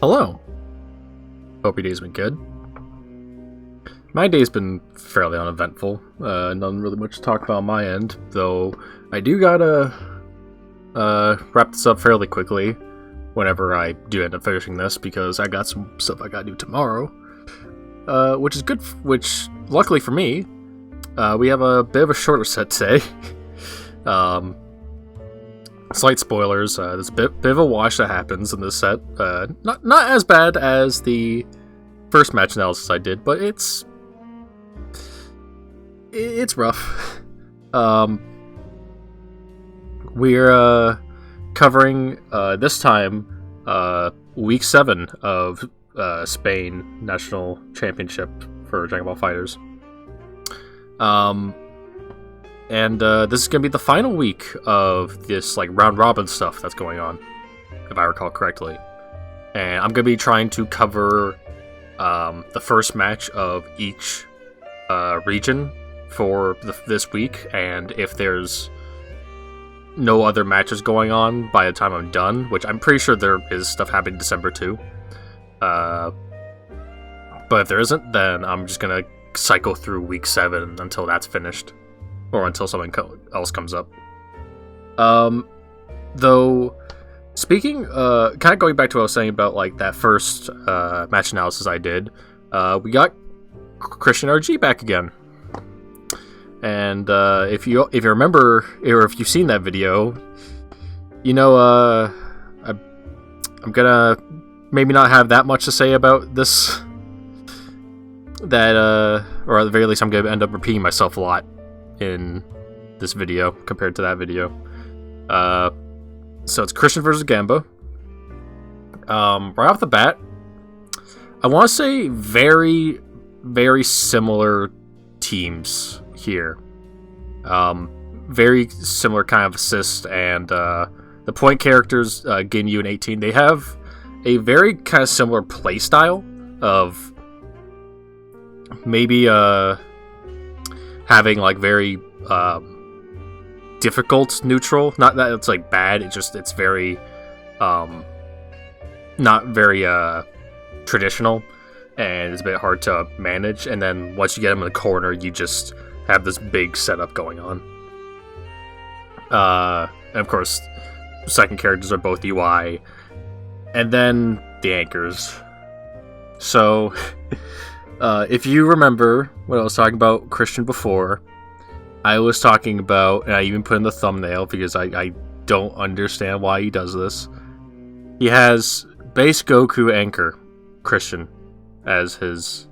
Hello. Hope your day's been good. My day's been fairly uneventful. Nothing really much to talk about on my end, though I do gotta wrap this up fairly quickly whenever I do end up finishing this, because I got some stuff I gotta do tomorrow. Which is good, which, luckily for me, we have a bit of a shorter set today. Slight spoilers, there's a bit of a wash that happens in this set. Not as bad as the first match analysis I did, but it's rough. We're covering this time week 7 of Spain National Championship for Dragonball Fighters. And this is gonna be the final week of this round robin stuff that's going on, if I recall correctly. And I'm gonna be trying to cover the first match of each region for this week, and if there's no other matches going on by the time I'm done, which I'm pretty sure there is stuff happening in December too. But if there isn't, then I'm just gonna cycle through week 7 until that's finished, or until something else comes up. Though, speaking, kind of going back to what I was saying about that first match analysis I did, we got CristianRG back again. And if you remember, or if you've seen that video, you know, I'm gonna maybe not have that much to say about this. Or at the very least, I'm gonna end up repeating myself a lot in this video compared to that video. So it's Christian versus Gamba. Right off the bat, I want to say very, very similar teams here. Very similar kind of assist, and the point characters, Ginyu and 18, they have a very kind of similar play style of maybe having very difficult neutral. Not that it's bad, it's very not very traditional, and it's a bit hard to manage. And then once you get them in the corner, you just have this big setup going on. And of course, second characters are both UI, and then the anchors. So if you remember when I was talking about Christian before, I was talking about, and I even put in the thumbnail because I don't understand why he does this. He has base Goku anchor Christian as his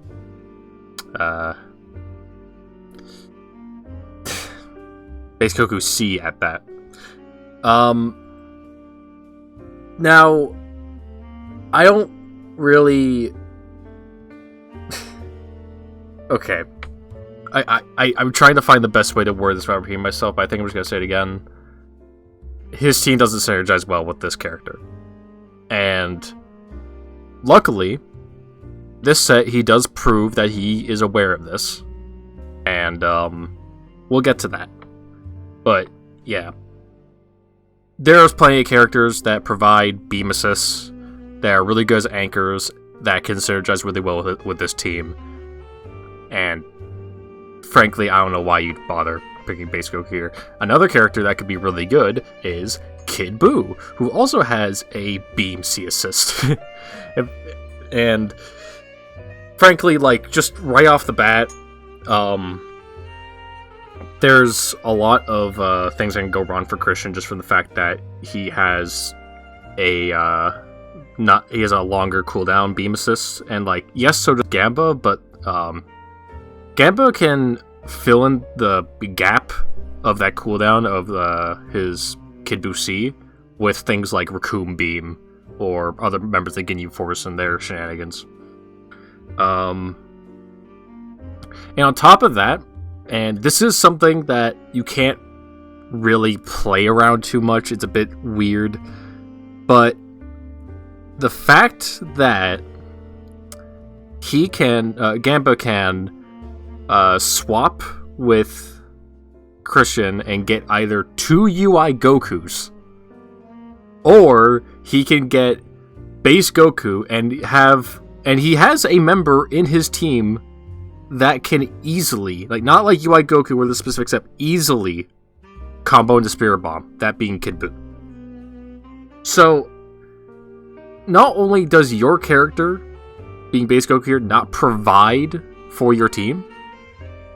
base Goku C at that. Now, I don't really. Okay. I'm trying to find the best way to word this without repeating myself, but I think I'm just going to say it again. His team doesn't synergize well with this character. And luckily, this set, he does prove that he is aware of this. And we'll get to that. But, yeah. There's plenty of characters that provide beam assists, that are really good as anchors, that can synergize really well with this team. And frankly, I don't know why you'd bother picking base Goku here. Another character that could be really good is Kid Buu, who also has a beam C assist. And frankly, just right off the bat, there's a lot of things that can go wrong for Christian just from the fact that he has a longer cooldown beam assist, and yes, so does Gamba, but Gamba can fill in the gap of that cooldown of his Kid Buu C with things like Raccoon Beam or other members of the Ginyu Force and their shenanigans. And on top of that, and this is something that you can't really play around too much, it's a bit weird, but the fact that Gamba can swap with Christian and get either 2 UI Gokus, or he can get base Goku and he has a member in his team that can easily, like, not like UI Goku where the specific step, easily combo into Spirit Bomb, that being Kid Buu. So, not only does your character, being base Goku here, not provide for your team,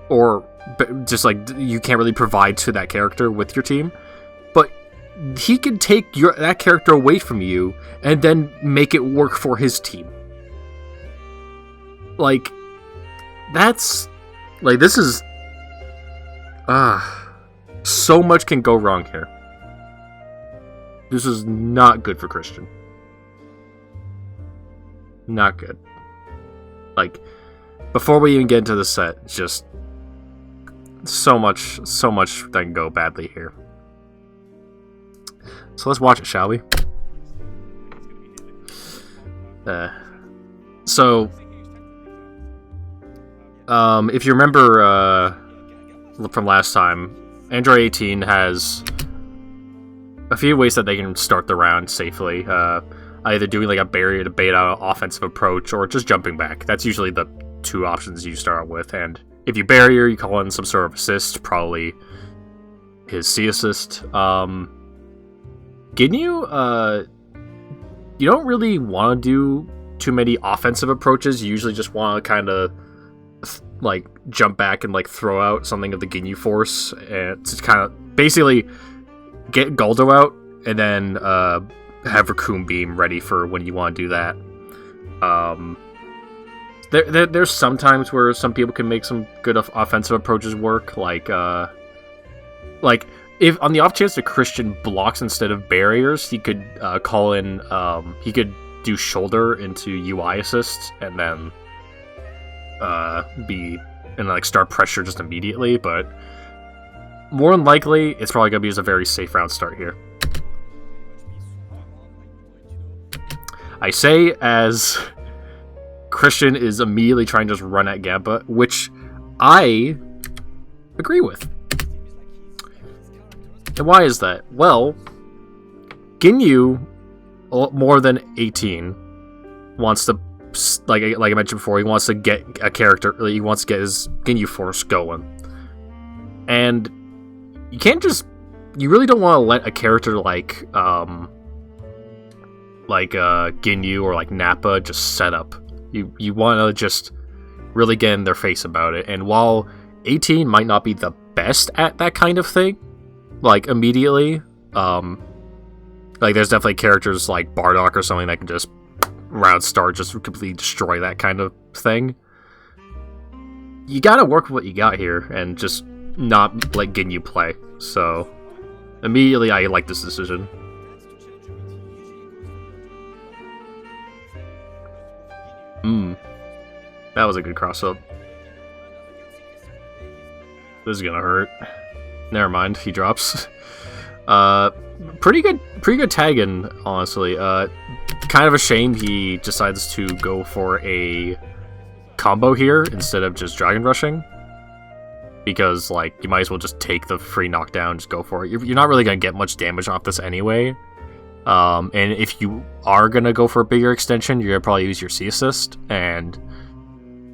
or just like you can't really provide to that character with your team, but he can take that character away from you and then make it work for his team. Like, that's like, this is so much can go wrong here. This is not good for Christian. Not good. Like, before we even get into the set, just so much that can go badly here. So let's watch it, shall we? So, if you remember from last time, Android 18 has a few ways that they can start the round safely. Either doing like a barrier to bait out an offensive approach, or just jumping back. That's usually the two options you start with. And if you barrier, you call in some sort of assist, probably his C assist. Ginyu, you don't really want to do too many offensive approaches. You usually just want to kind of like jump back and like throw out something of the Ginyu force, and to kind of basically get Guldo out, and then have Raccoon Beam ready for when you want to do that. There's some times where some people can make some good offensive approaches work, like if on the off chance the Christian blocks instead of barriers, he could call in, he could do shoulder into UI assists, and then start pressure just immediately. But more than likely, it's probably gonna be just a very safe round start here. I say as Christian is immediately trying to just run at Gamba, which I agree with. And why is that? Well, Ginyu, more than 18, wants to, like I mentioned before, he wants to get a character, he wants to get his Ginyu force going. And you can't just, you really don't want to let a character like Ginyu or like Nappa just set up. You want to just really get in their face about it. And while 18 might not be the best at that kind of thing, like immediately, like there's definitely characters like Bardock or something that can just round start, just completely destroy that kind of thing. You gotta work with what you got here and just not let Ginyu play. So immediately I like this decision. That was a good cross-up. This is gonna hurt. Never mind, he drops. Pretty good tagging, honestly. Kind of a shame he decides to go for a combo here instead of just Dragon Rushing. Because, like, you might as well just take the free knockdown, just go for it. You're not really gonna get much damage off this anyway. And if you are gonna go for a bigger extension, you're gonna probably use your C assist, and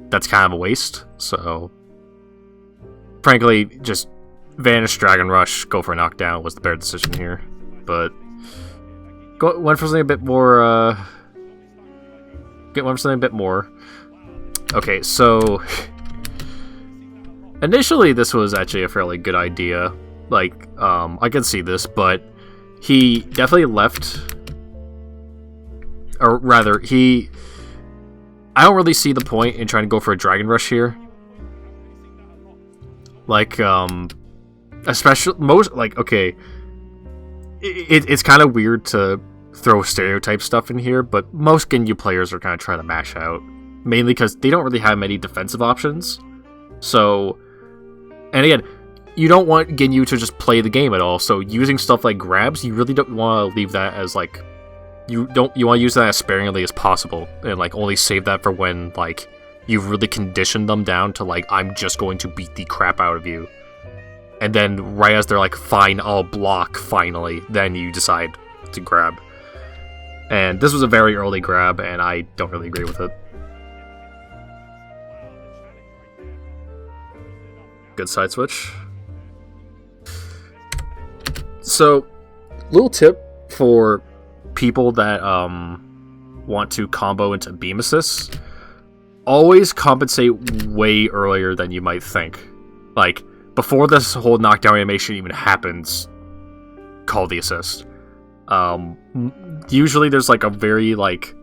that's kind of a waste. So, frankly, just Vanish, Dragon Rush, go for a knockdown was the better decision here. But went for something a bit more. Okay, so initially this was actually a fairly good idea. Like, I can see this, but he definitely left, or rather, I don't really see the point in trying to go for a Dragon Rush here. Like, especially, okay, it's kind of weird to throw stereotype stuff in here, but most Ginyu players are kind of trying to mash out, mainly because they don't really have many defensive options. So, and again, you don't want Ginyu to just play the game at all, so using stuff like grabs, you really don't want to leave that as, like, you want to use that as sparingly as possible, and, like, only save that for when, like, you've really conditioned them down to, like, I'm just going to beat the crap out of you. And then, right as they're like, fine, I'll block, finally, then you decide to grab. And this was a very early grab, and I don't really agree with it. Good side switch. So, little tip for people that want to combo into beam assists: always compensate way earlier than you might think. Like, before this whole knockdown animation even happens, call the assist. Usually there's like a very like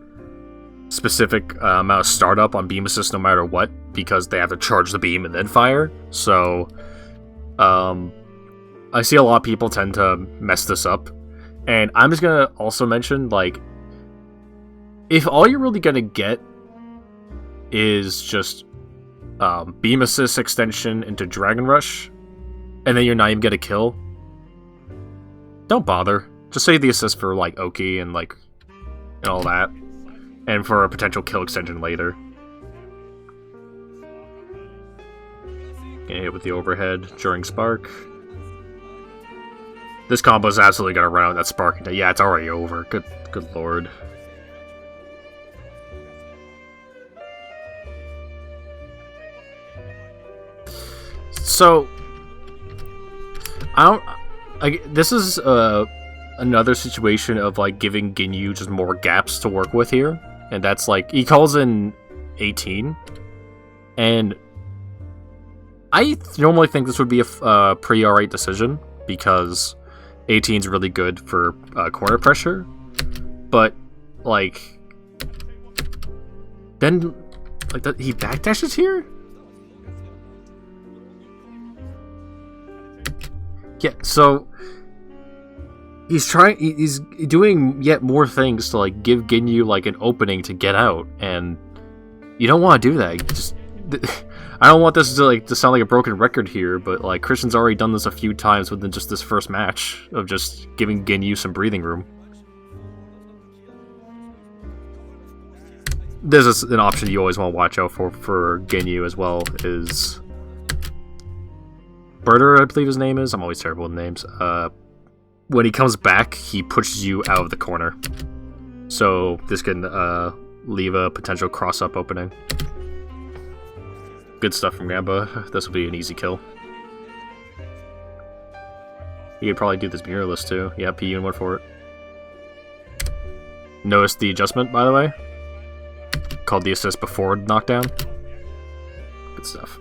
specific amount of startup on beam assist no matter what, because they have to charge the beam and then fire. So I see a lot of people tend to mess this up, and I'm just gonna also mention, like, if all you're really gonna get is just beam assist extension into Dragon Rush, and then you're not even gonna kill, don't bother. Just save the assist for, like, Oki and, like, and all that. And for a potential kill extension later. Getting hit with the overhead during Spark. This combo is absolutely gonna run out that Spark. Yeah, it's already over. Good lord. So, this is, another situation of, like, giving Ginyu just more gaps to work with here. And that's, like, he calls in 18. And I normally think this would be a pretty alright decision, because 18 is really good for corner pressure. But, like, then, like, he backdashes here? Yeah, so he's doing yet more things to, like, give Ginyu, like, an opening to get out, and you don't want to do that. I don't want this to sound like a broken record here, but, like, Christian's already done this a few times within just this first match of just giving Ginyu some breathing room. This is an option you always want to watch out for Ginyu as well, is Birder, I believe his name is. I'm always terrible with names. When he comes back, he pushes you out of the corner. So this can leave a potential cross-up opening. Good stuff from Gamba. This will be an easy kill. You could probably do this mirrorless too. Yeah, P went for it. Notice the adjustment, by the way? Called the assist before knockdown. Good stuff.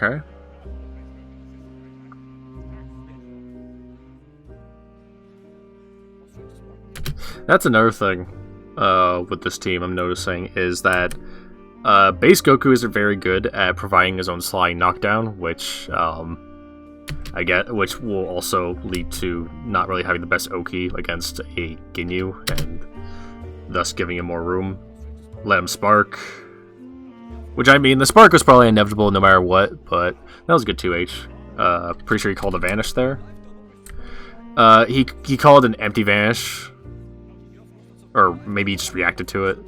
Okay. That's another thing with this team I'm noticing, is that base Goku is very good at providing his own sliding knockdown, which which will also lead to not really having the best Oki against a Ginyu, and thus giving him more room. Let him spark. Which, I mean, the spark was probably inevitable no matter what, but that was a good 2H. Pretty sure he called a vanish there. He called an empty vanish. Or maybe he just reacted to it.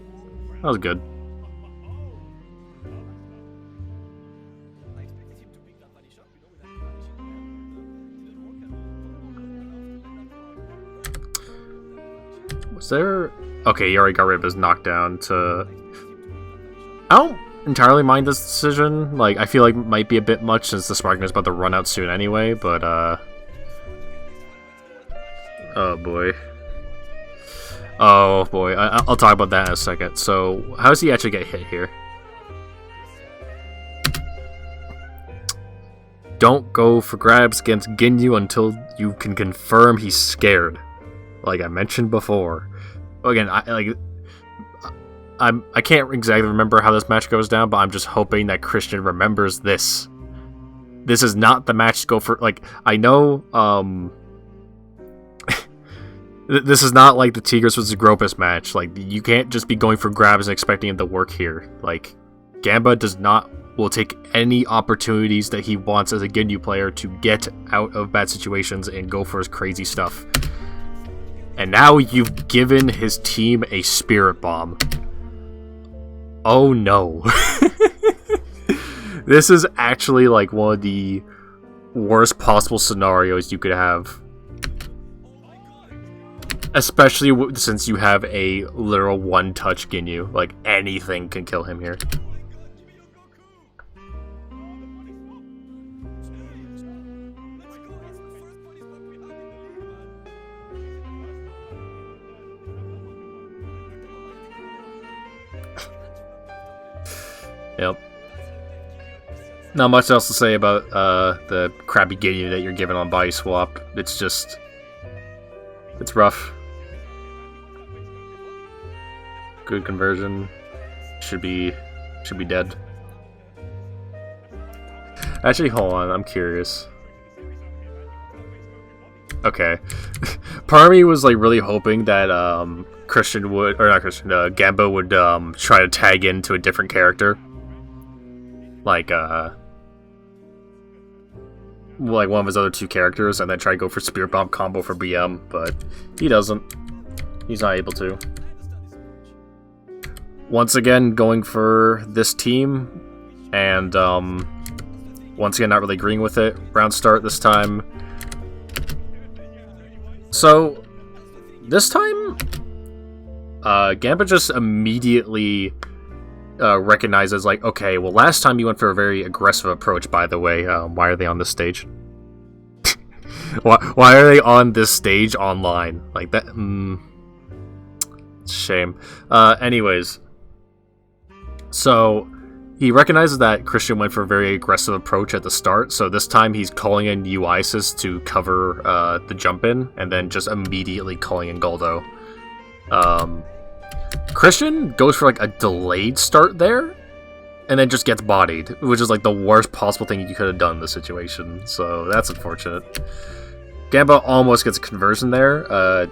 That was good. Was there... Okay, he already got rid of his knockdown to... I don't entirely mind this decision. Like, I feel like it might be a bit much since the sparking is about to run out soon anyway, but, oh boy. Oh boy, I'll talk about that in a second. So, how does he actually get hit here? Don't go for grabs against Ginyu until you can confirm he's scared. Like I mentioned before. Again, I can't exactly remember how this match goes down, but I'm just hoping that Christian remembers this. This is not the match to go for. Like, I know, this is not like the Tigris vs. Gokus match. Like, you can't just be going for grabs and expecting it to work here. Like, Gamba will take any opportunities that he wants as a Ginyu player to get out of bad situations and go for his crazy stuff. And now you've given his team a spirit bomb. Oh no. This is actually like one of the worst possible scenarios you could have. Especially since you have a literal one-touch Ginyu. Like, anything can kill him here. Yep. Not much else to say about the crappy Ginyu that you're given on body swap. It's just... it's rough. Good conversion. Should be dead. Actually, hold on. I'm curious. Okay. Part of me was like really hoping that Gamba would try to tag into a different character. Like one of his other two characters, and then try to go for Spirit Bomb combo for BM, but he doesn't. He's not able to. Once again, going for this team, and once again, not really agreeing with it. Round start this time. So, this time, Gamba just immediately recognizes, like, okay, well, last time you went for a very aggressive approach, by the way. Why are they on this stage? why are they on this stage online? Like, that, it's a shame. Anyways. So, he recognizes that Christian went for a very aggressive approach at the start, so this time he's calling in U-Isis to cover the jump-in, and then just immediately calling in Goldo. Christian goes for, like, a delayed start there, and then just gets bodied, which is, like, the worst possible thing you could have done in this situation, so that's unfortunate. Gamba almost gets a conversion there.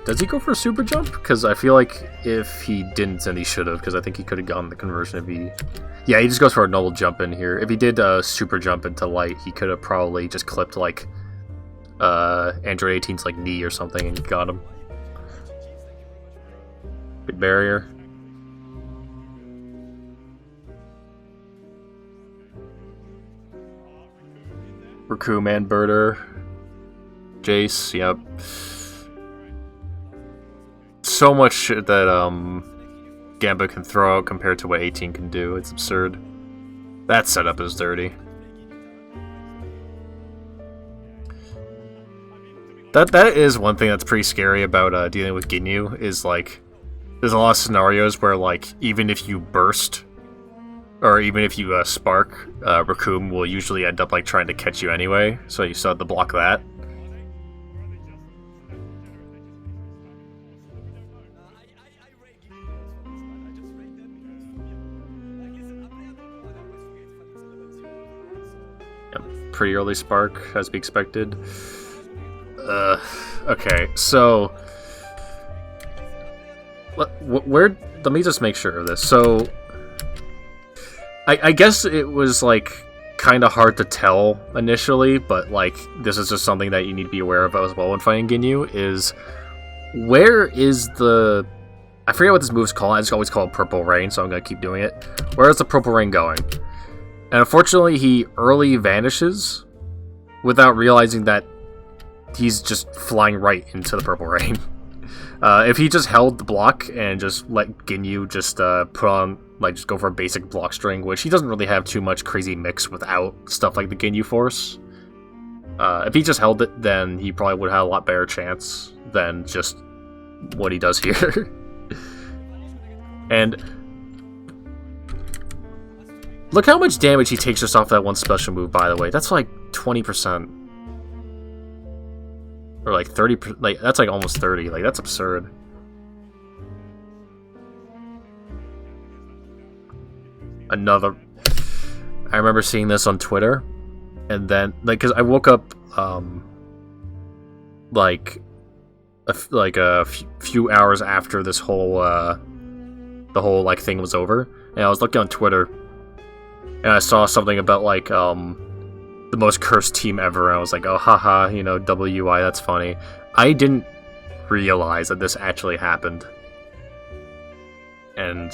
Does he go for a super jump? Because I feel like if he didn't, then he should have, because I think he could have gotten the conversion if he... Yeah, he just goes for a normal jump in here. If he did a super jump into light, he could have probably just clipped, like, Android 18's, like, knee or something and got him. Big barrier. Raku, Manbirder. Jace, yep. So much shit that Gamba can throw out compared to what 18 can do. It's absurd. That setup is dirty. That is one thing that's pretty scary about dealing with Ginyu, is like there's a lot of scenarios where, like, even if you burst or even if you spark, Raccoon will usually end up like trying to catch you anyway, so you still have to block that. Pretty early spark, as to be expected. Okay, so... Let me just make sure of this. So... I guess it was, like, kind of hard to tell initially, but, like, this is just something that you need to be aware of as well when fighting Ginyu, is... Where is the... I forget what this move's called, I just always call it Purple Rain, so I'm gonna keep doing it. Where is the Purple Rain going? And unfortunately, he early vanishes without realizing that he's just flying right into the Purple Rain. If he just held the block and just let Ginyu just put on, like, just go for a basic block string, which he doesn't really have too much crazy mix without stuff like the Ginyu Force. If he just held it, then he probably would have a lot better chance than just what he does here. And... look how much damage he takes just off that one special move, by the way. That's like 20%. Or like 30%. Like, that's like almost 30. Like, that's absurd. Another... I remember seeing this on Twitter. And then, like, because I woke up, like a few hours after this whole, the whole, like, thing was over. And I was looking on Twitter. And I saw something about, like, the most cursed team ever, and I was like, oh, haha, you know, WI, that's funny. I didn't realize that this actually happened. And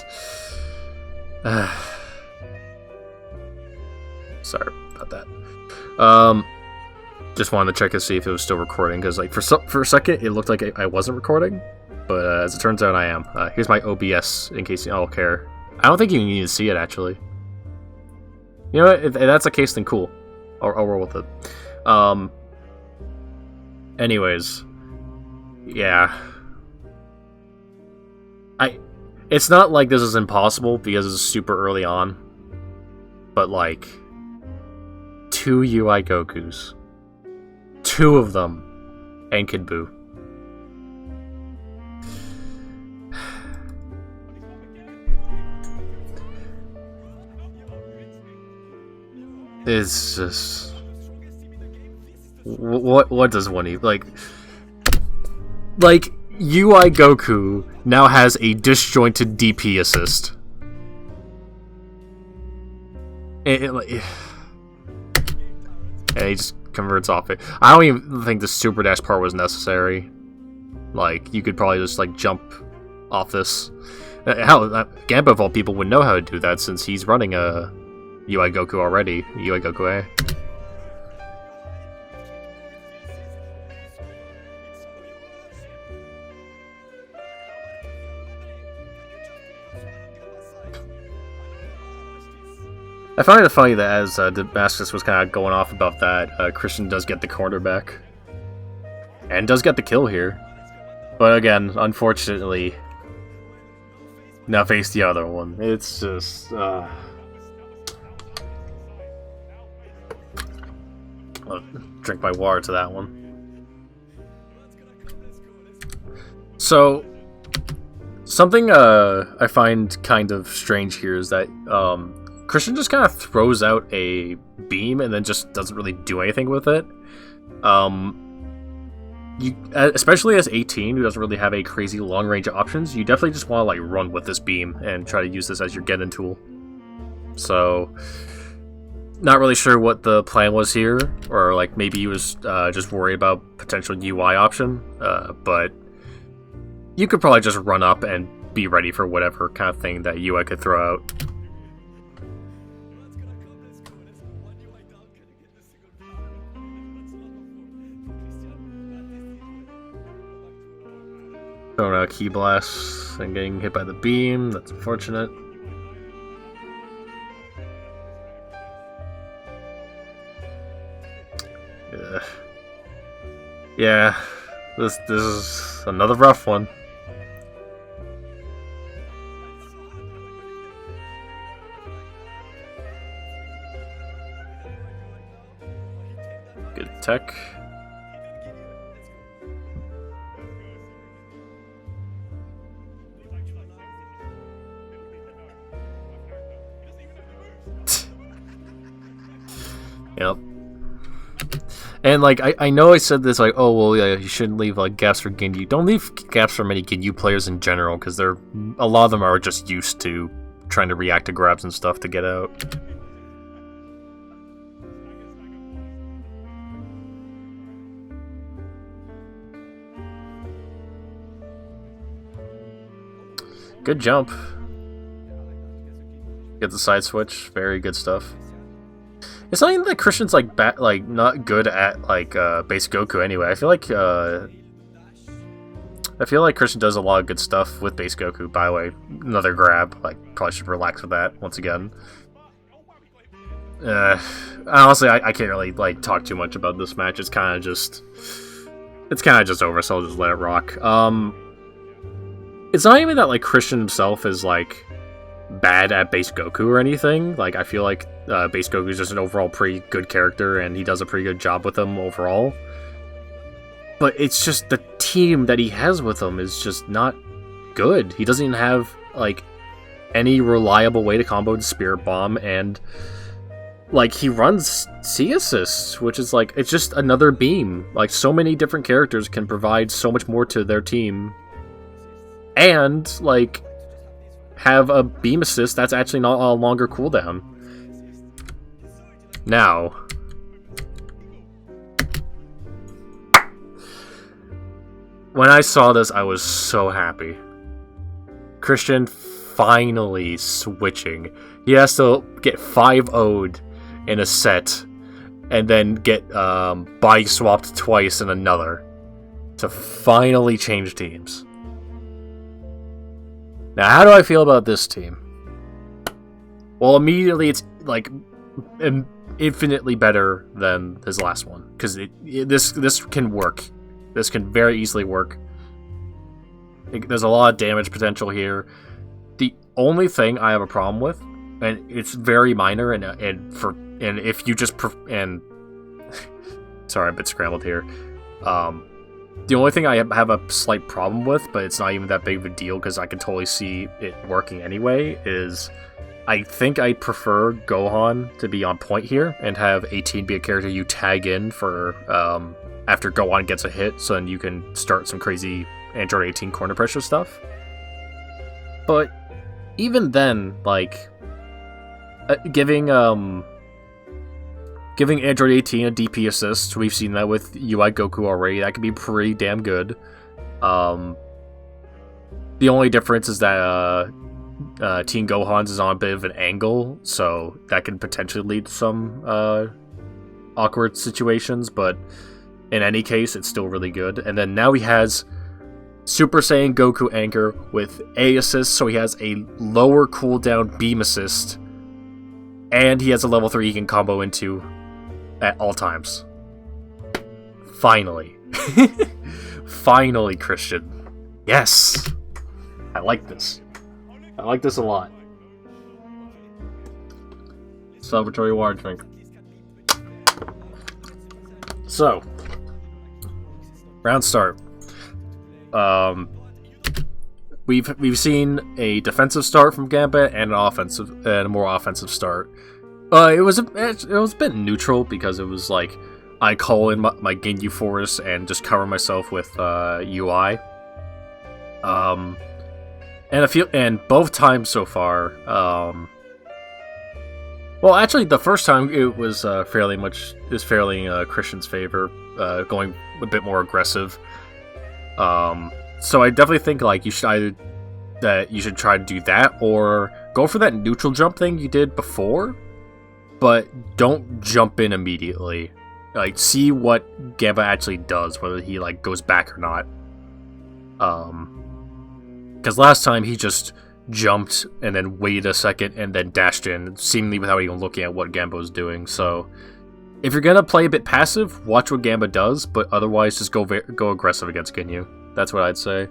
sorry about that. Just wanted to check to see if it was still recording, because like for a second it looked like I wasn't recording, but as it turns out I am. Here's my OBS in case you all care. I don't think you need to see it actually. You know what? If that's the case, then cool. I'll roll with it. Anyways, yeah. It's not like this is impossible because it's super early on, but like 2 UI Gokus, 2 of them, and Kid Buu. It's just what does one even like UI Goku now has a disjointed DP assist. And he just converts off it. I don't even think the super dash part was necessary. Like, you could probably just like jump off this. Hell, Gamba of all people would know how to do that since he's running a UI Goku already. UI Goku A. I find it funny that as Damascus was kind of going off about that, Christian does get the corner back. And does get the kill here. But again, unfortunately, now face the other one. It's just... I'll drink my water to that one. So, something I find kind of strange here is that Christian just kind of throws out a beam and then just doesn't really do anything with it. Especially as 18, who doesn't really have a crazy long range options, you definitely just want to like run with this beam and try to use this as your get-in tool. So, not really sure what the plan was here, or like maybe he was just worried about potential UI option, but you could probably just run up and be ready for whatever kind of thing that UI could throw out. Throwing out Key Blast and getting hit by the beam, that's unfortunate. Yeah, this is another rough one. Good tech. Yep. And like I know I said this like, oh well, yeah, you shouldn't leave like gaps for Ginyu. Don't leave gaps for many Ginyu players in general, because a lot of them are just used to trying to react to grabs and stuff to get out. Good jump. Get the side switch. Very good stuff. It's not even that Christian's like not good at like base Goku anyway. I feel like Christian does a lot of good stuff with base Goku. By the way, another grab. Like, probably should relax with that once again. Honestly, I can't really like talk too much about this match. It's kind of just over. So I'll just let it rock. It's not even that like Christian himself is like bad at base Goku or anything. Like, I feel like base Goku is just an overall pretty good character, and he does a pretty good job with him overall. But it's just the team that he has with him is just not good. He doesn't even have like any reliable way to combo the Spirit Bomb, and like he runs C assists, which is like, it's just another beam. Like, so many different characters can provide so much more to their team, and like have a beam assist that's actually not a longer cooldown. Now, When I saw this, I was so happy. Christian finally switching. He has to get 5-0'd in a set, and then get body swapped twice in another to finally change teams. Now, how do I feel about this team? Well, immediately it's like infinitely better than his last one, because this can work. This can very easily work. There's a lot of damage potential here. The only thing I have a problem with, and it's very minor, and if you just sorry, I'm a bit scrambled here. The only thing I have a slight problem with, but it's not even that big of a deal because I can totally see it working anyway, is I think I prefer Gohan to be on point here and have 18 be a character you tag in for after Gohan gets a hit, so then you can start some crazy Android 18 corner pressure stuff. But even then, like, giving Android 18 a DP assist, we've seen that with UI Goku already, that could be pretty damn good. The only difference is that Teen Gohan's is on a bit of an angle, so that can potentially lead to some awkward situations, but in any case, it's still really good. And then now he has Super Saiyan Goku Anchor with A assist, so he has a lower cooldown beam assist, and he has a level 3 he can combo into at all times. Finally. Finally, Christian. Yes! I like this. I like this a lot. Celebratory water drink. So, round start. We've seen a defensive start from Gamba and a more offensive start. It was a bit neutral because it was like I call in my Ginyu Force and just cover myself with UI. And both times so far, well, actually, the first time it was fairly Christian's favor, going a bit more aggressive. So I definitely think like you should try to do that or go for that neutral jump thing you did before, but don't jump in immediately. Like, see what Gamba actually does, whether he like goes back or not. Because last time he just jumped and then waited a second and then dashed in, seemingly without even looking at what Gamba was doing. So if you're gonna play a bit passive, watch what Gamba does, but otherwise just go aggressive against Ginyu. That's what I'd say.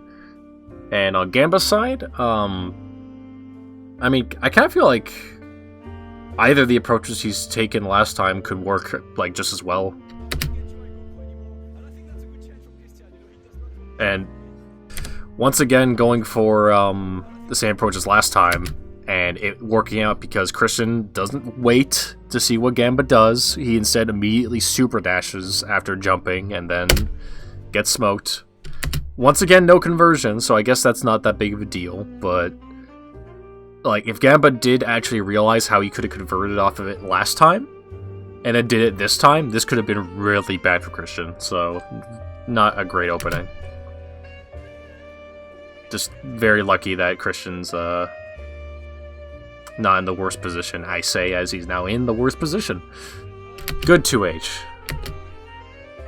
And on Gamba's side, I mean, I kind of feel like either the approaches he's taken last time could work like just as well. And once again, going for the same approach as last time, and it working out because Christian doesn't wait to see what Gamba does. He instead immediately super dashes after jumping and then gets smoked. Once again, no conversion, so I guess that's not that big of a deal, but like, if Gamba did actually realize how he could have converted off of it last time, and then did it this time, this could have been really bad for Christian, so not a great opening. Just very lucky that Christian's not in the worst position, I say, as he's now in the worst position. Good 2H.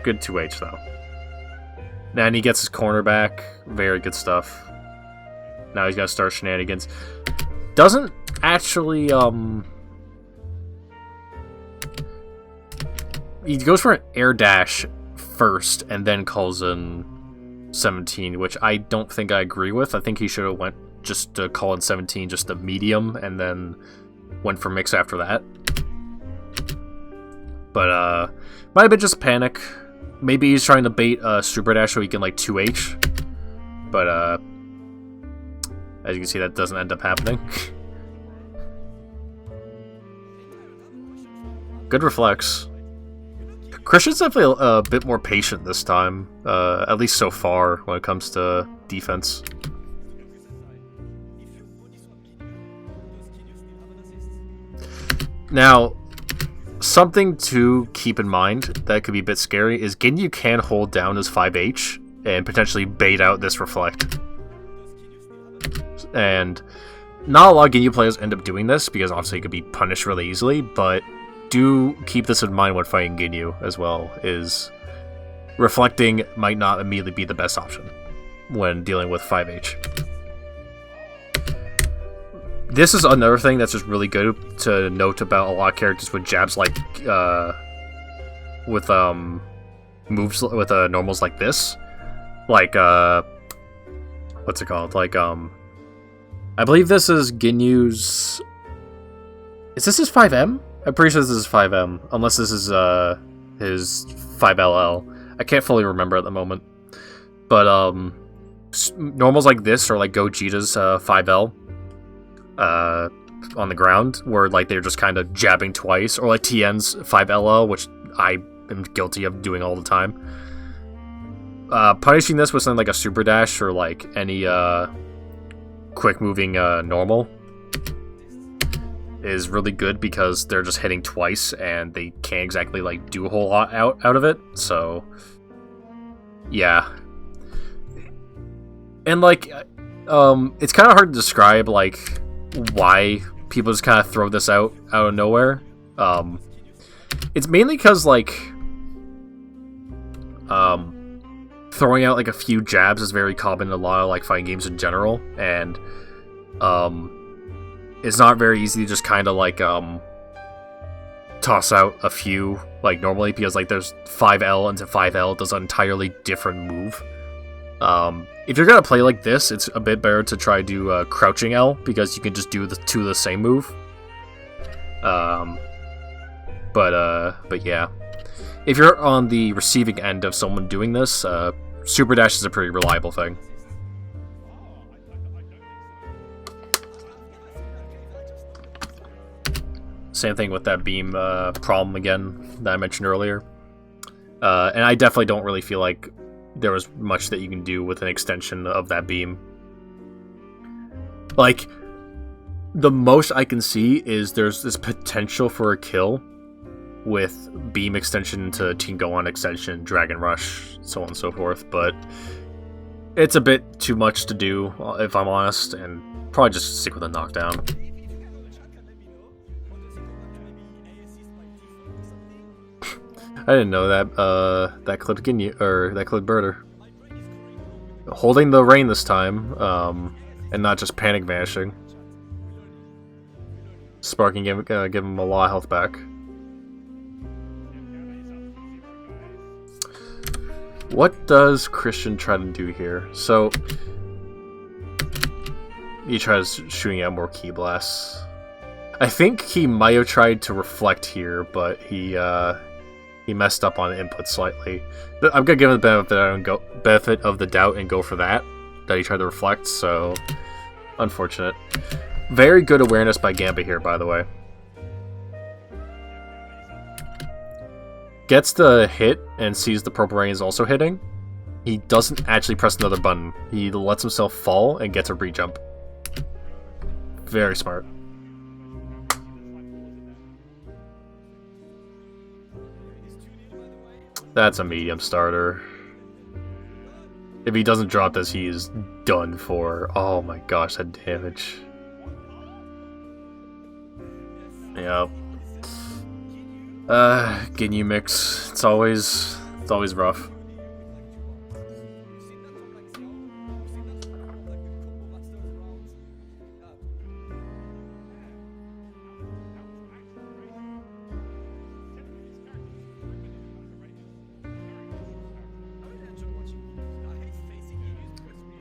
Good 2H, though. And he gets his corner back. Very good stuff. Now he's got to start shenanigans. Doesn't actually, he goes for an air dash first and then calls in 17, which I don't think I agree with. I think he should have went just to call in 17, just the medium, and then went for mix after that. But, might have been just panic. Maybe he's trying to bait Super Dash so he can, like, 2H. But, as you can see, that doesn't end up happening. Good reflex. Christian's definitely a bit more patient this time, at least so far, when it comes to defense. Now, something to keep in mind that could be a bit scary is Ginyu can hold down his 5H and potentially bait out this reflect. And not a lot of Ginyu players end up doing this, because obviously it could be punished really easily, but do keep this in mind when fighting Ginyu as well, is reflecting might not immediately be the best option when dealing with 5H. This is another thing that's just really good to note about a lot of characters with jabs like, with moves with normals like this, like what's it called? Like I believe this is Ginyu's. Is this his 5M? I'm pretty sure this is 5M, unless this is his 5LL. I can't fully remember at the moment, but normals like this are like Gogeta's 5L on the ground, where like they're just kind of jabbing twice, or like Tien's 5LL, which I am guilty of doing all the time. Punishing this with something like a super dash or like any quick moving normal is really good, because they're just hitting twice and they can't exactly like do a whole lot out of it. So yeah, and like it's kind of hard to describe like why people just kind of throw this out of nowhere. It's mainly because like throwing out like a few jabs is very common in a lot of like fighting games in general, and it's not very easy to just kind of like toss out a few like normally, because like there's 5L into 5L does an entirely different move. If you're gonna play like this, it's a bit better to try to do crouching L, because you can just do the two of the same move. But yeah, if you're on the receiving end of someone doing this, super dash is a pretty reliable thing. Same thing with that beam problem again that I mentioned earlier. And I definitely don't really feel like there was much that you can do with an extension of that beam. Like, the most I can see is there's this potential for a kill with beam extension to Team Gohan extension, Dragon Rush, so on and so forth, but it's a bit too much to do, if I'm honest, and probably just stick with a knockdown. I didn't know that that clipped Ginyu, or that clipped Birder. Holding the rain this time, and not just panic vanishing. Sparking give him a lot of health back. What does Christian try to do here? So he tries shooting out more ki blasts. I think he might have tried to reflect here, but he messed up on input slightly. I'm gonna give him the benefit of the doubt and go for that he tried to reflect, so unfortunate. Very good awareness by Gamba here, by the way. Gets the hit and sees the purple rain is also hitting. He doesn't actually press another button. He lets himself fall and gets a re-jump. Very smart. That's a medium starter. If he doesn't drop this, he is done for. Oh my gosh, that damage. Yep. Ginyu mix. It's always rough.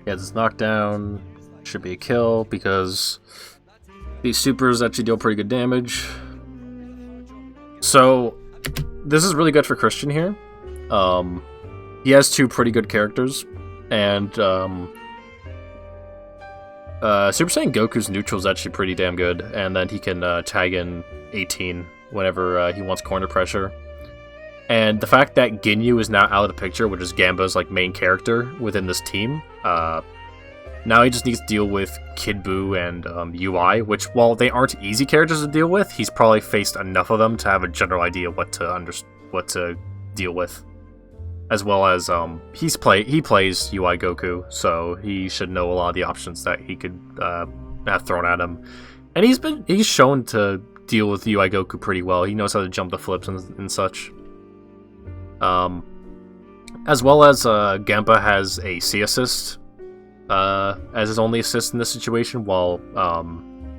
Yeah, this knockdown should be a kill, because these supers actually deal pretty good damage. So this is really good for Christian here. He has two pretty good characters, and Super Saiyan Goku's neutral is actually pretty damn good, and then he can tag in 18 whenever he wants corner pressure. And the fact that Ginyu is now out of the picture, which is Gamba's like main character within this team, now he just needs to deal with Kid Buu and UI, which, while they aren't easy characters to deal with, he's probably faced enough of them to have a general idea what to deal with. as well as he plays UI Goku, so he should know a lot of the options that he could have thrown at him, and he's shown to deal with UI Goku pretty well. He knows how to jump the flips and such. As well as Gamba has a C assist as his only assist in this situation, while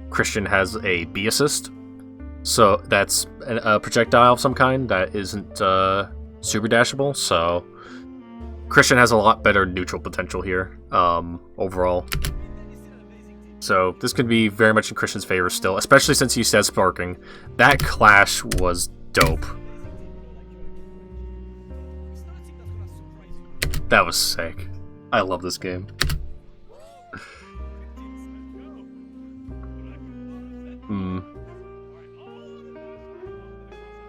Christian has a B assist. So that's a projectile of some kind that isn't super dashable. So Christian has a lot better neutral potential here overall. So this could be very much in Christian's favor still, especially since he says sparking. That clash was dope. That was sick. I love this game.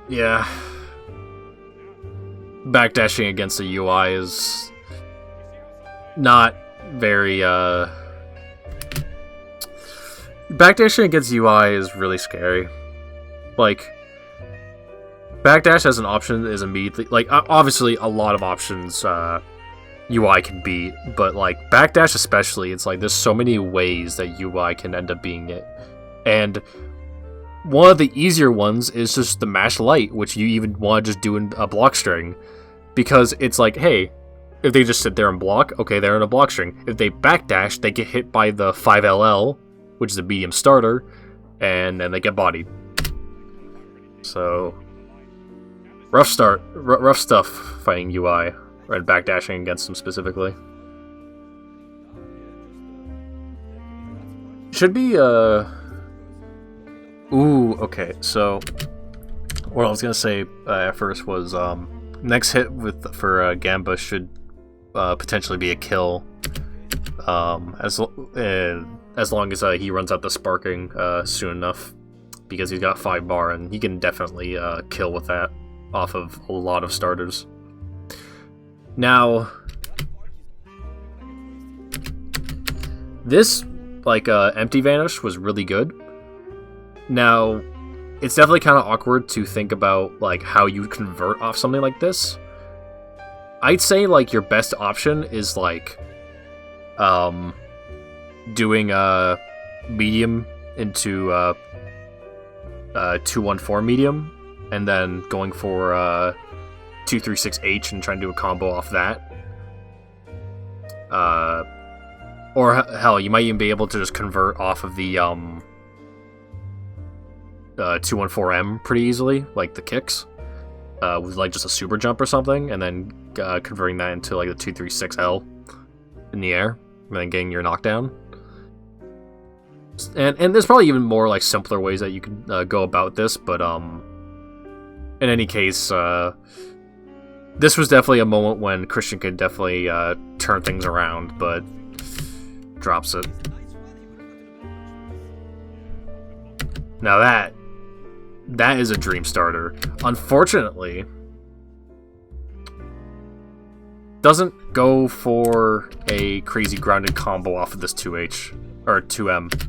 Yeah. Backdashing against the UI is not very, Backdashing against UI is really scary. Like, backdash as an option is immediately... Like, obviously, a lot of options UI can beat, but, like, backdash especially, it's like, there's so many ways that UI can end up being it. And one of the easier ones is just the mash light, which you even want to just do in a block string. Because it's like, hey, if they just sit there and block, okay, they're in a block string. If they backdash, they get hit by the 5LL, which is a medium starter, and then they get bodied. So, rough stuff fighting UI, and backdashing against them specifically. Should be, Ooh, okay, so what I was gonna say at first was next hit for Gamba should potentially be a kill, as long as he runs out the sparking soon enough, because he's got 5 bar and he can definitely kill with that off of a lot of starters. Now, this empty vanish was really good. Now, it's definitely kind of awkward to think about like how you convert off something like this. I'd say like your best option is like doing a medium into 2-1-4 medium, and then going for 2-3-6-H and trying to do a combo off that. Or hell, you might even be able to just convert off of the 2-1-4M pretty easily, like the kicks, with like just a super jump or something, and then converting that into like the 2-3-6L in the air, and then getting your knockdown. And there's probably even more like simpler ways that you could go about this, but in any case, this was definitely a moment when Christian could definitely turn things around, but drops it. Now that is a dream starter. Unfortunately, doesn't go for a crazy grounded combo off of this 2H or 2M.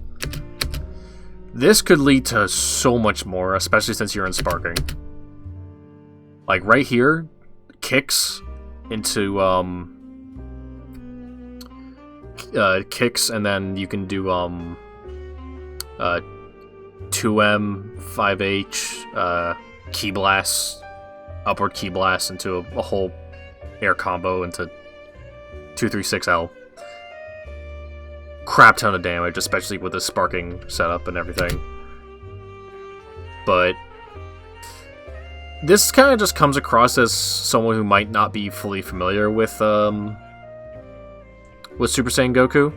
This could lead to so much more, especially since you're in sparking. Like right here, kicks into kicks, and then you can do 2M, 5H, key blast, upward key blast into a whole air combo into 2-3-6L. Crap ton of damage, especially with the sparking setup and everything. But this kind of just comes across as someone who might not be fully familiar with Super Saiyan Goku.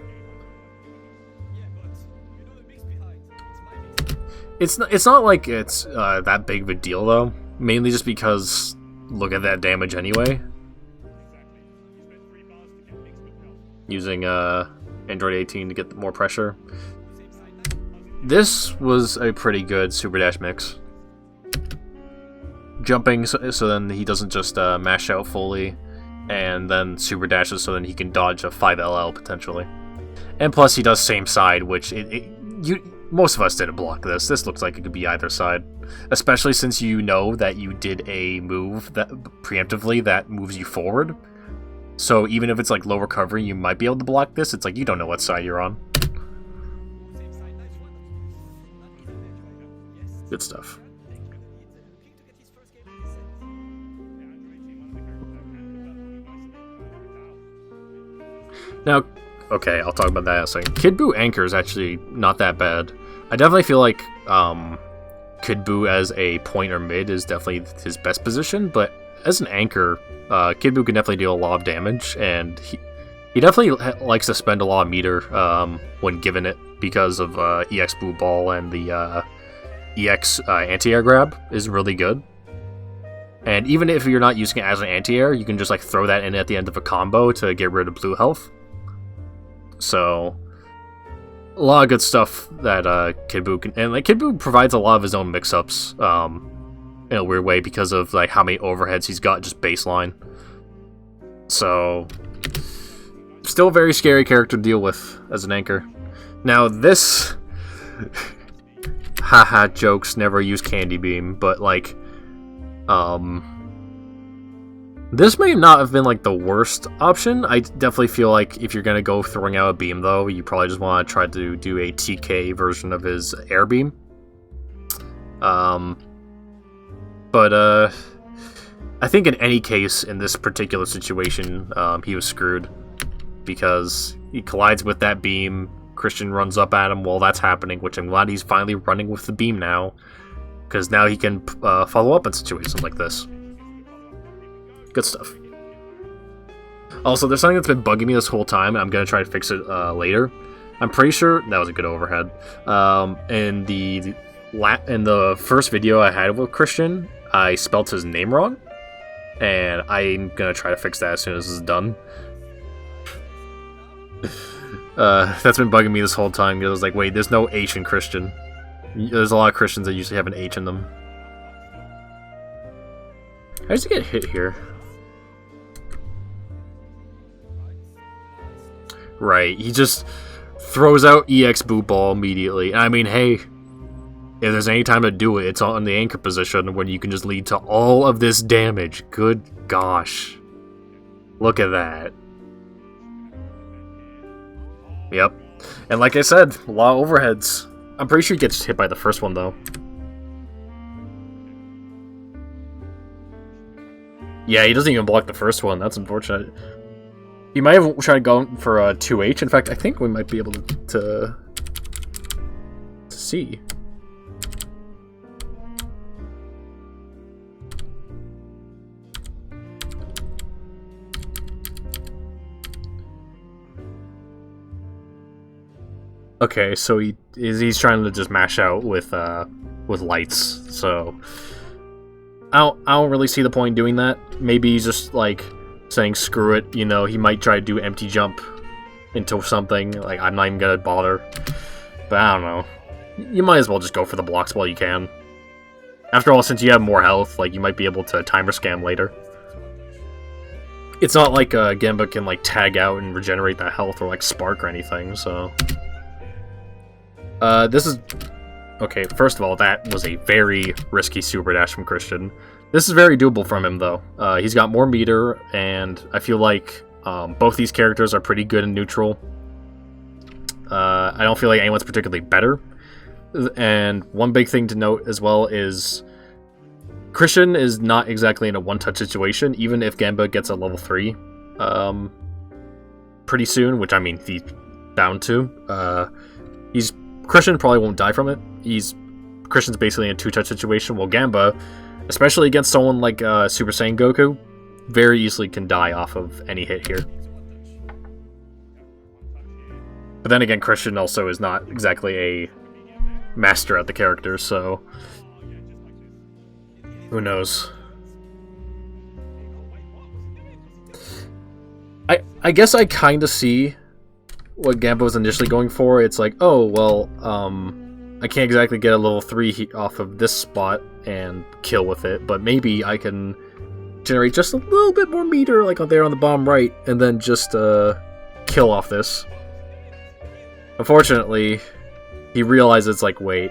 It's not like it's that big of a deal though. Mainly just because look at that damage anyway. Using Android 18 to get more pressure. This was a pretty good Super Dash mix. Jumping so then he doesn't just mash out fully, and then Super Dashes so then he can dodge a 5LL potentially. And plus he does same side, which most of us didn't block this. This looks like it could be either side. Especially since you know that you did a move that preemptively that moves you forward. So even if it's like low recovery, you might be able to block this. It's like you don't know what side you're on. Good stuff. Now, okay, I'll talk about that in a second. Kid Buu anchor is actually not that bad. I definitely feel like Kid Buu as a point or mid is definitely his best position, but as an anchor, Kid Buu can definitely deal a lot of damage, and he definitely likes to spend a lot of meter when given it because of EX Buu Ball, and the EX anti-air grab is really good. And even if you're not using it as an anti-air, you can just like throw that in at the end of a combo to get rid of blue health. So a lot of good stuff that Kid Buu can, and like Kid Buu provides a lot of his own mix-ups in a weird way because of like how many overheads he's got just baseline. So still a very scary character to deal with as an anchor. Now this haha jokes, never use Candy Beam, but like this may not have been like the worst option. I definitely feel like if you're gonna go throwing out a beam though, you probably just want to try to do a TK version of his air beam. But I think in any case in this particular situation, he was screwed because he collides with that beam. Christian runs up at him while that's happening, which I'm glad he's finally running with the beam now, because now he can follow up in situations like this. Good stuff. Also, there's something that's been bugging me this whole time, and I'm going to try to fix it later. I'm pretty sure that was a good overhead. In the first video I had with Christian, I spelt his name wrong, and I'm going to try to fix that as soon as this is done. That's been bugging me this whole time, because I was like, wait, there's no H in Christian. There's a lot of Christians that usually have an H in them. How does he get hit here? Right, he just throws out EX Buu Ball immediately. I mean, hey, if there's any time to do it, it's on the anchor position when you can just lead to all of this damage. Good gosh. Look at that. Yep. And like I said, a lot of overheads. I'm pretty sure he gets hit by the first one, though. Yeah, he doesn't even block the first one. That's unfortunate. He might have tried going for a 2H. In fact, I think we might be able to see. Okay, so he's trying to just mash out with lights. So I don't really see the point in doing that. Maybe he's just like saying screw it, you know, he might try to do empty jump into something, like I'm not even gonna bother. But I don't know. You might as well just go for the blocks while you can. After all, since you have more health, like you might be able to timer scam later. It's not like Gamba can like tag out and regenerate that health or like spark or anything, so this is okay. First of all, that was a very risky super dash from Christian. This is very doable from him, though. He's got more meter, and I feel like both these characters are pretty good in neutral. I don't feel like anyone's particularly better. And one big thing to note as well is Christian is not exactly in a one-touch situation, even if Gamba gets a level 3 pretty soon, which I mean, he's bound to. Christian probably won't die from it. Christian's basically in a 2-touch situation, while Gamba, especially against someone like Super Saiyan Goku, very easily can die off of any hit here. But then again, Christian also is not exactly a master at the character, so who knows? I guess I kind of see what Gamba was initially going for. It's like, oh, well, I can't exactly get a level 3 off of this spot and kill with it, but maybe I can generate just a little bit more meter, like there on the bottom right, and then just kill off this. Unfortunately, he realizes, like, wait,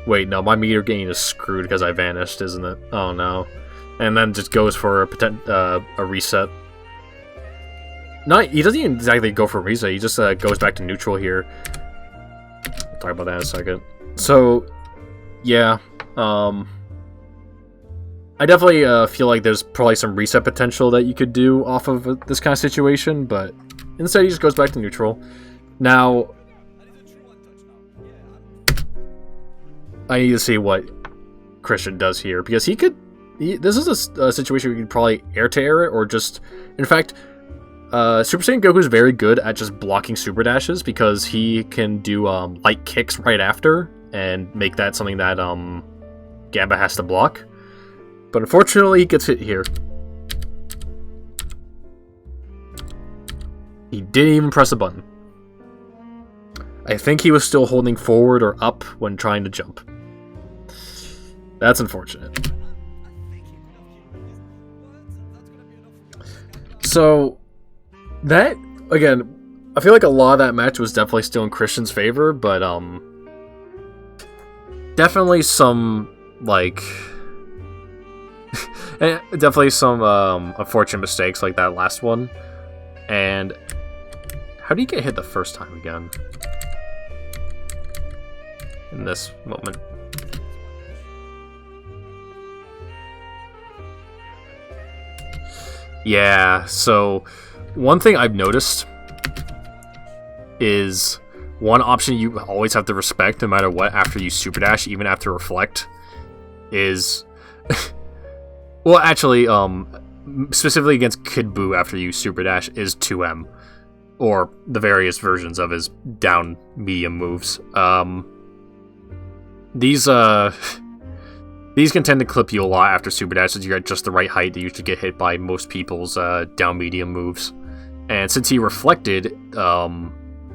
no, my meter gain is screwed because I vanished, isn't it? Oh no. And then just goes for a reset. He doesn't even exactly go for a reset, he just goes back to neutral here. We'll talk about that in a second. So, yeah, I definitely feel like there's probably some reset potential that you could do off of this kind of situation, but instead he just goes back to neutral. Now, I need to see what Christian does here, because this is a situation where you could probably air-to-air it, or just, in fact, Super Saiyan Goku is very good at just blocking super dashes, because he can do light kicks right after, and make that something that Gamba has to block. But unfortunately, he gets hit here. He didn't even press a button. I think he was still holding forward or up when trying to jump. That's unfortunate. So, that, again, I feel like a lot of that match was definitely still in Christian's favor, but, definitely some, like, definitely some, unfortunate mistakes like that last one. And, how do you get hit the first time again? In this moment. Yeah, so one thing I've noticed is one option you always have to respect no matter what after you super dash, even after reflect, is well, actually, specifically against Kid Buu after you super dash is 2M, or the various versions of his down medium moves. These can tend to clip you a lot after super dash, since you're at just the right height that you should get hit by most people's down medium moves. And since he reflected,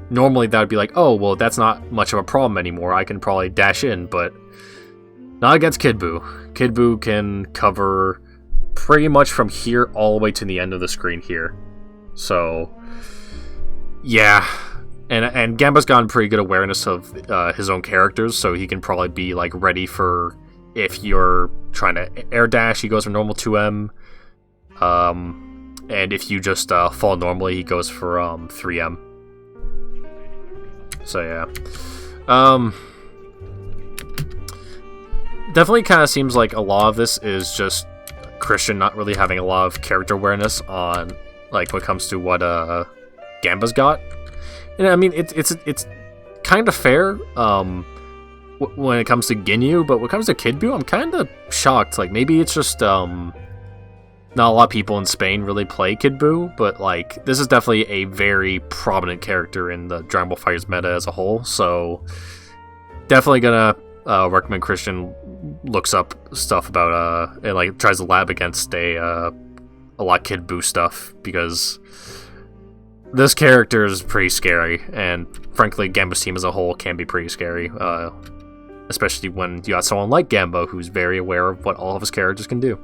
normally that would be like, oh, well, that's not much of a problem anymore. I can probably dash in, but not against Kid Buu. Kid Buu can cover pretty much from here all the way to the end of the screen here. So, yeah. And Gamba's gotten pretty good awareness of his own characters, so he can probably be like ready for if you're trying to air dash, he goes for normal 2M. And if you just fall normally, he goes for 3M. So yeah. Definitely kind of seems like a lot of this is just Christian not really having a lot of character awareness on, like, when it comes to what Gamba's got. And I mean, it's kind of fair when it comes to Ginyu, but when it comes to Kid Buu, I'm kind of shocked. Like, maybe it's just not a lot of people in Spain really play Kid Buu, but like, this is definitely a very prominent character in the Dragon Ball FighterZ meta as a whole. So definitely gonna recommend Christian looks up stuff about and like tries to lab against a lot of Kid Buu stuff, because this character is pretty scary, and frankly, Gamba's team as a whole can be pretty scary, especially when you got someone like Gamba who's very aware of what all of his characters can do.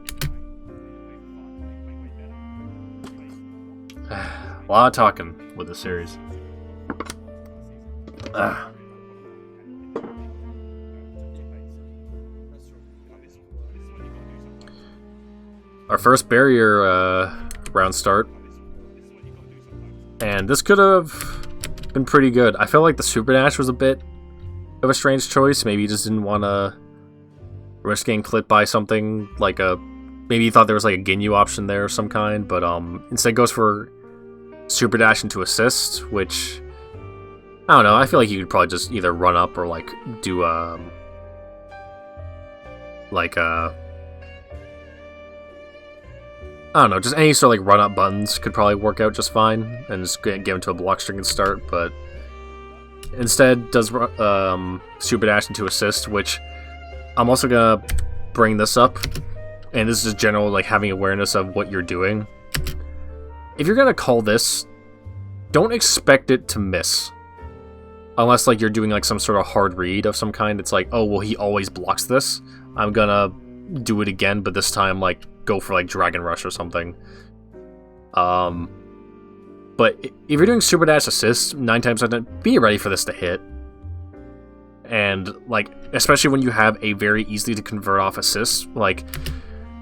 A lot of talking with this series. Our first barrier round start. And this could have been pretty good. I felt like the Super Dash was a bit of a strange choice. Maybe he just didn't want to risk getting clipped by something like a... Maybe he thought there was like a Ginyu option there of some kind, but instead goes for Super Dash into assist, which... I don't know, I feel like you could probably just either run up or like do I don't know, just any sort of like run-up buttons could probably work out just fine, and just get him to a block string and start, but instead does Super Dash into assist, which I'm also gonna bring this up, and this is general like having awareness of what you're doing. If you're gonna call this, don't expect it to miss. Unless like you're doing like some sort of hard read of some kind. It's like, oh, well, he always blocks this. I'm gonna do it again, but this time like go for like Dragon Rush or something. But if you're doing Super Dash assist, 9 times out of 10, be ready for this to hit. and like especially when you have a very easily to convert off assist, like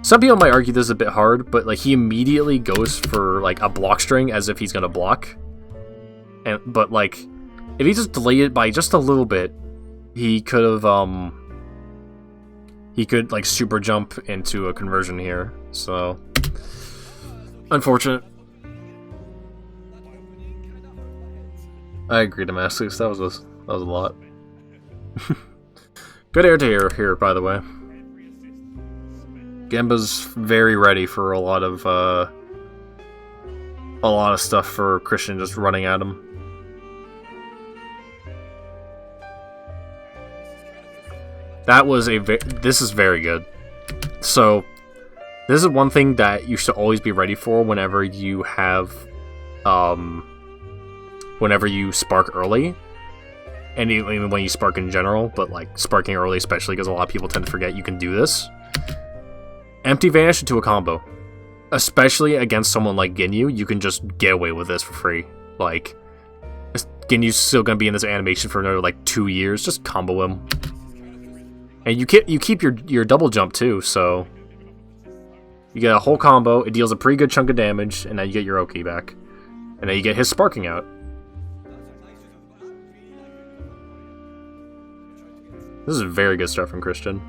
some people might argue this is a bit hard, but like he immediately goes for like a block string as if he's gonna block, but like if he just delayed it by just a little bit, he could have he could like super jump into a conversion here. So unfortunate. I agree, Damascus. That was a lot. Good air to air here, by the way. Gamba's very ready for a lot of stuff for Christian just running at him. That was this is very good. So this is one thing that you should always be ready for whenever you have whenever you spark early, and even when you spark in general, but like sparking early especially because a lot of people tend to forget you can do this. Empty Vanish into a combo. Especially against someone like Ginyu, you can just get away with this for free. Like, Ginyu's still gonna be in this animation for another like 2 years, just combo him. And you keep your double jump too, so you get a whole combo, it deals a pretty good chunk of damage, and now you get your Oki back. And then you get his sparking out. This is a very good start from Christian.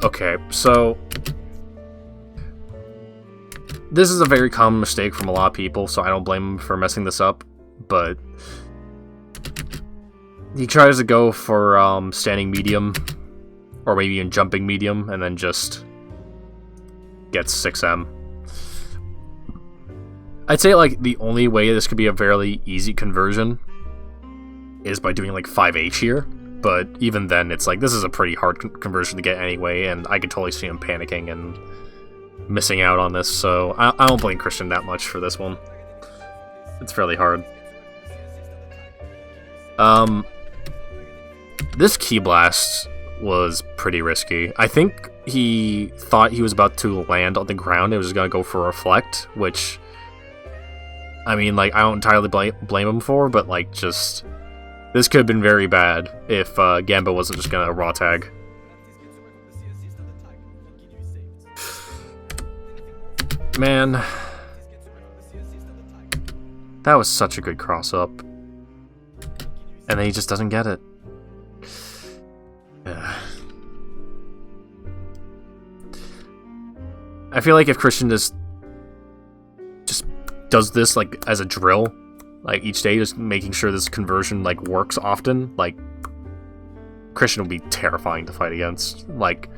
Okay, so this is a very common mistake from a lot of people, so I don't blame him for messing this up, but he tries to go for standing medium, or maybe even jumping medium, and then just gets 6M. I'd say like the only way this could be a fairly easy conversion is by doing like 5H here. But even then, it's like, this is a pretty hard conversion to get anyway, and I could totally see him panicking and missing out on this, so I don't blame Christian that much for this one. It's fairly hard. This Ki Blast was pretty risky. I think he thought he was about to land on the ground and was just gonna go for Reflect, which, I mean, like, I don't entirely blame him for, but like, just... this could have been very bad if Gamba wasn't just gonna raw tag. Man, that was such a good cross up, and then he just doesn't get it. I feel like if Christian just does this like as a drill, like each day, just making sure this conversion like works often, like Christian will be terrifying to fight against. Like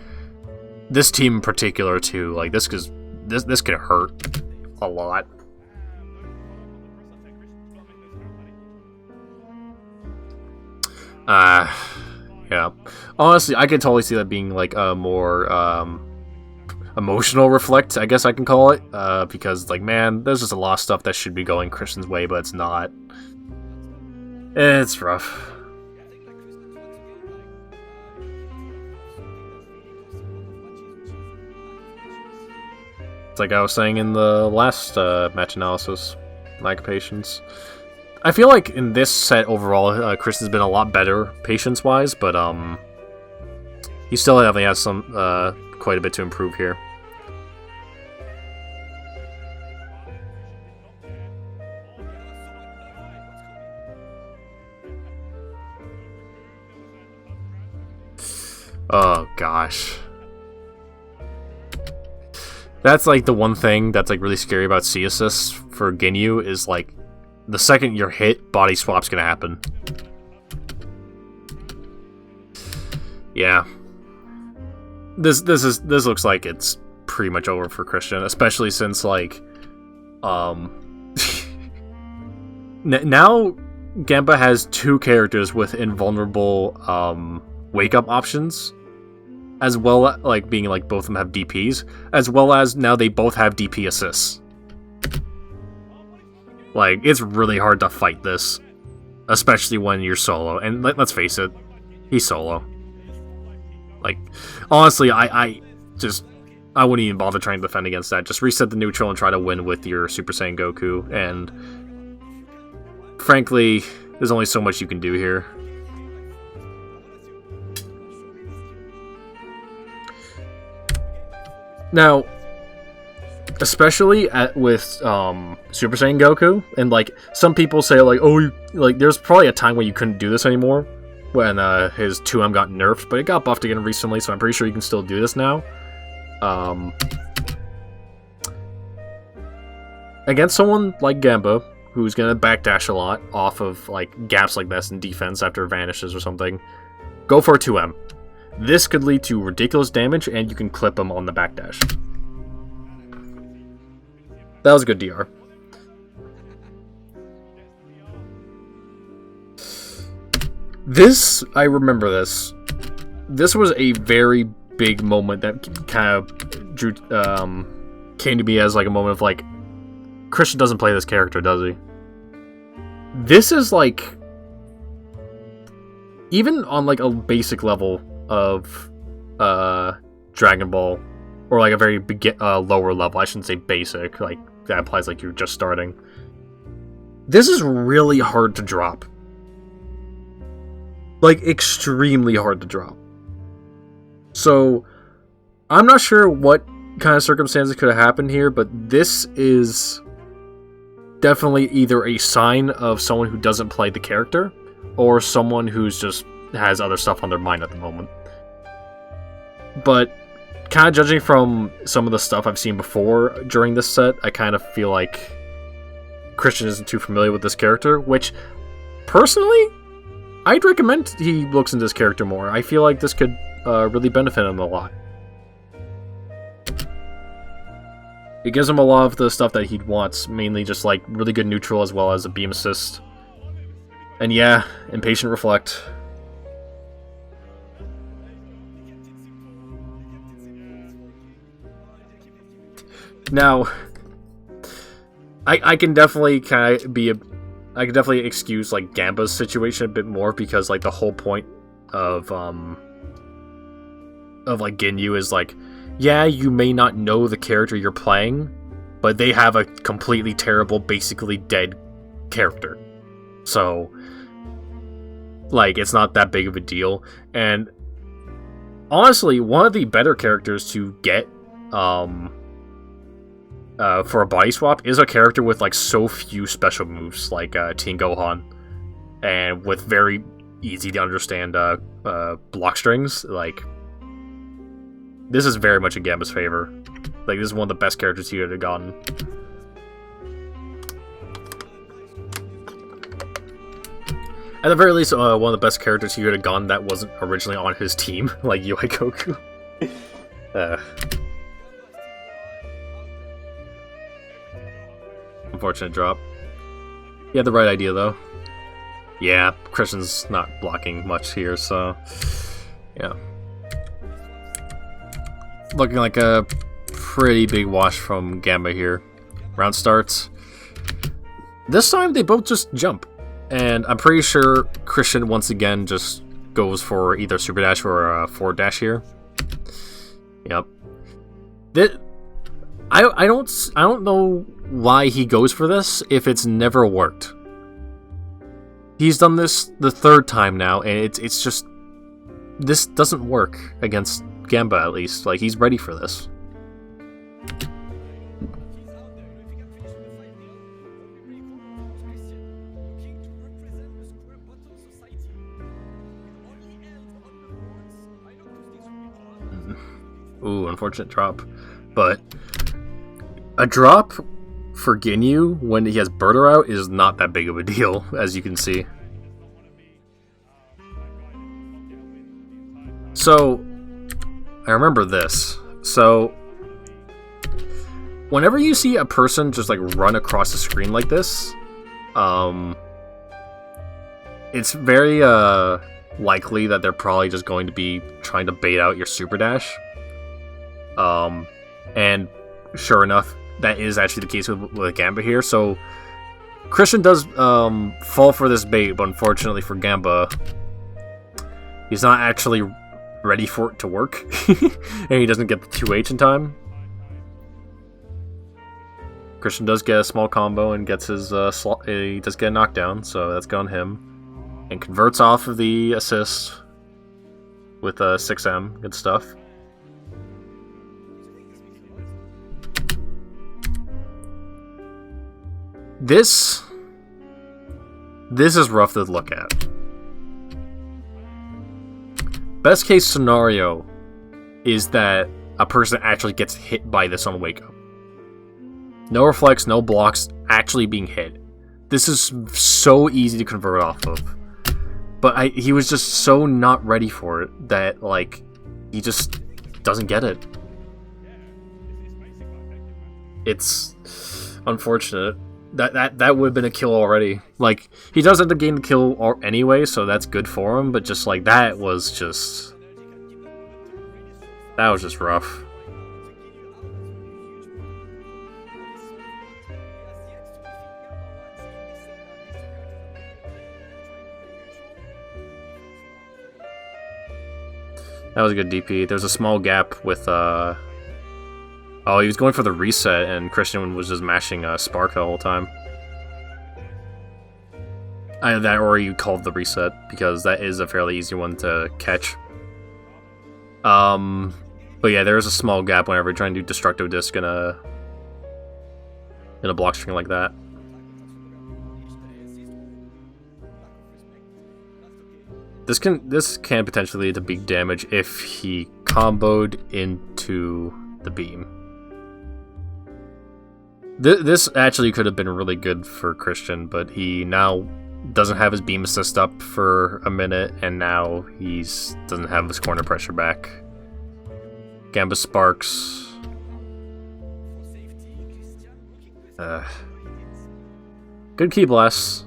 this team in particular too, like this could hurt a lot. Yeah. Honestly, I could totally see that being like a more emotional reflect, I guess I can call it, because like, man, there's just a lot of stuff that should be going Christian's way, but it's not. It's rough. It's like I was saying in the last match analysis, lack of patience. I feel like in this set overall, Christian's been a lot better patience-wise, but he still definitely has some quite a bit to improve here. Oh gosh. That's like the one thing that's like really scary about C assists for Ginyu is like the second you're hit, body swap's gonna happen. Yeah. This looks like it's pretty much over for Christian, especially since like now Gamba has two characters with invulnerable wake up options, as well, like being like both of them have DPs, as well as now they both have DP assists. Like, it's really hard to fight this, especially when you're solo. And let's face it, he's solo. Like, honestly, I wouldn't even bother trying to defend against that. Just reset the neutral and try to win with your Super Saiyan Goku. And frankly, There's only so much you can do here. Now, especially with Super Saiyan Goku, and like some people say like, oh, like there's probably a time when you couldn't do this anymore when his 2M got nerfed, but it got buffed again recently, so I'm pretty sure you can still do this now. Against someone like Gamba, who's gonna backdash a lot off of like gaps like this in defense after it vanishes or something, go for a 2M. This could lead to ridiculous damage, and you can clip him on the backdash. That was a good DR. This, I remember this. This was a very big moment that kind of drew, came to me as like a moment of like, Christian doesn't play this character, does he? This is like, even on like a basic level of Dragon Ball, or like a very lower level, I shouldn't say basic, like that implies like you're just starting. This is really hard to drop. Like, extremely hard to drop. So, I'm not sure what kind of circumstances could have happened here, but this is definitely either a sign of someone who doesn't play the character, or someone who's just has other stuff on their mind at the moment. But kind of judging from some of the stuff I've seen before during this set, I kind of feel like Christian isn't too familiar with this character, which, personally, I'd recommend he looks into this character more. I feel like this could really benefit him a lot. It gives him a lot of the stuff that he wants, mainly just like really good neutral as well as a beam assist. And yeah, Impatient Reflect. Now, I can definitely kind of I can definitely excuse like Gamba's situation a bit more, because like the whole point of like Ginyu is like, yeah, you may not know the character you're playing, but they have a completely terrible, basically dead character. So, like, it's not that big of a deal. And honestly, one of the better characters to get for a body swap is a character with like so few special moves, like Teen Gohan, and with very easy to understand block strings. Like, this is very much in Gamba's favor. Like, this is one of the best characters he would have gotten. At the very least, one of the best characters he would have gotten that wasn't originally on his team, like UI Goku. Unfortunate drop. He had the right idea, though. Yeah, Christian's not blocking much here, so... yeah. Looking like a pretty big wash from Gamba here. Round starts. This time, they both just jump. And I'm pretty sure Christian, once again, just goes for either Super Dash or a forward dash here. Yep. I don't know why he goes for this if it's never worked. He's done this the third time now, and it's just, this doesn't work against Gamba, at least. Like, he's ready for this. Ooh, unfortunate drop. But a drop for Ginyu when he has Birder out is not that big of a deal, as you can see. So, I remember this. So, whenever you see a person just like run across the screen like this, it's very likely that they're probably just going to be trying to bait out your Super Dash. And sure enough, that is actually the case with Gamba here. So Christian does fall for this bait, but unfortunately for Gamba, he's not actually ready for it to work, and he doesn't get the 2H in time. Christian does get a small combo and gets his he does get a knockdown, so that's on him, and converts off of the assist with 6M. Good stuff. This is rough to look at. Best case scenario is that a person actually gets hit by this on wake up. No reflex, no blocks, actually being hit. This is so easy to convert off of. But he was just so not ready for it that, like, he just doesn't get it. It's unfortunate. That would have been a kill already. Like, he does end up getting the kill anyway, so that's good for him, but just, like, that was just rough. That was a good DP. There's a small gap with, oh, he was going for the reset, and Christian was just mashing Spark the whole time. Either that, or you called the reset, because that is a fairly easy one to catch. But yeah, there is a small gap whenever you're trying to do Destructive Disc in a block string like that. This can potentially lead to big damage if he comboed into the beam. This actually could have been really good for Christian, but he now doesn't have his beam assist up for a minute, and now he doesn't have his corner pressure back. Gamba sparks. Good key blast.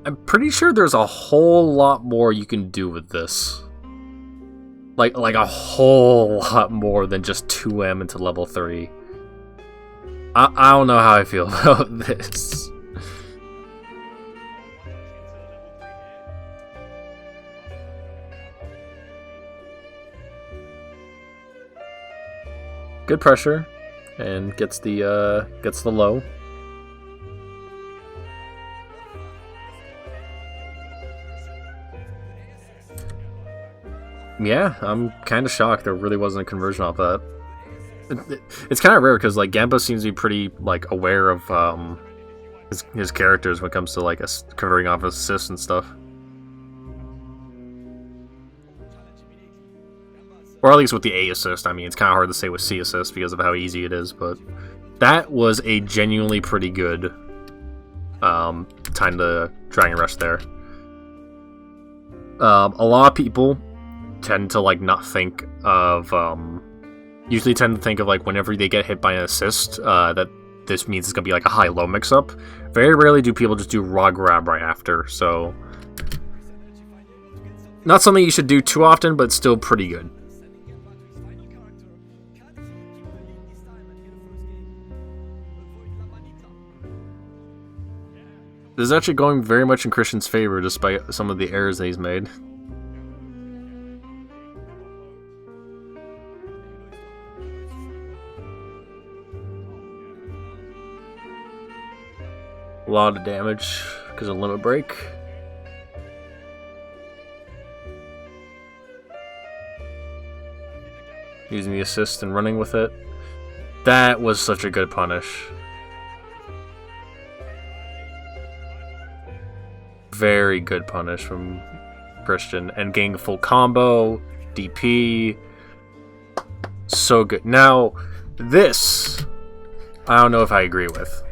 I'm pretty sure there's a whole lot more you can do with this. Like a whole lot more than just 2M into level 3. I don't know how I feel about this. Good pressure, and gets the low. Yeah, I'm kind of shocked there really wasn't a conversion off that. It's kind of rare because like Gamba seems to be pretty like aware of his characters when it comes to like converting off assists and stuff, or at least with the A assist. I mean, it's kind of hard to say with C assist because of how easy it is, but that was a genuinely pretty good time to Dragon Rush there. A lot of people tend to like not think of usually tend to think of like whenever they get hit by an assist that this means it's gonna be like a high-low mix-up. Very rarely do people just do raw grab right after, so not something you should do too often, but still pretty good. This is actually going very much in Christian's favor despite some of the errors that he's made. A lot of damage because of limit break. Using the assist and running with it. That was such a good punish. Very good punish from Christian. And getting a full combo, DP. So good. Now, this, I don't know if I agree with.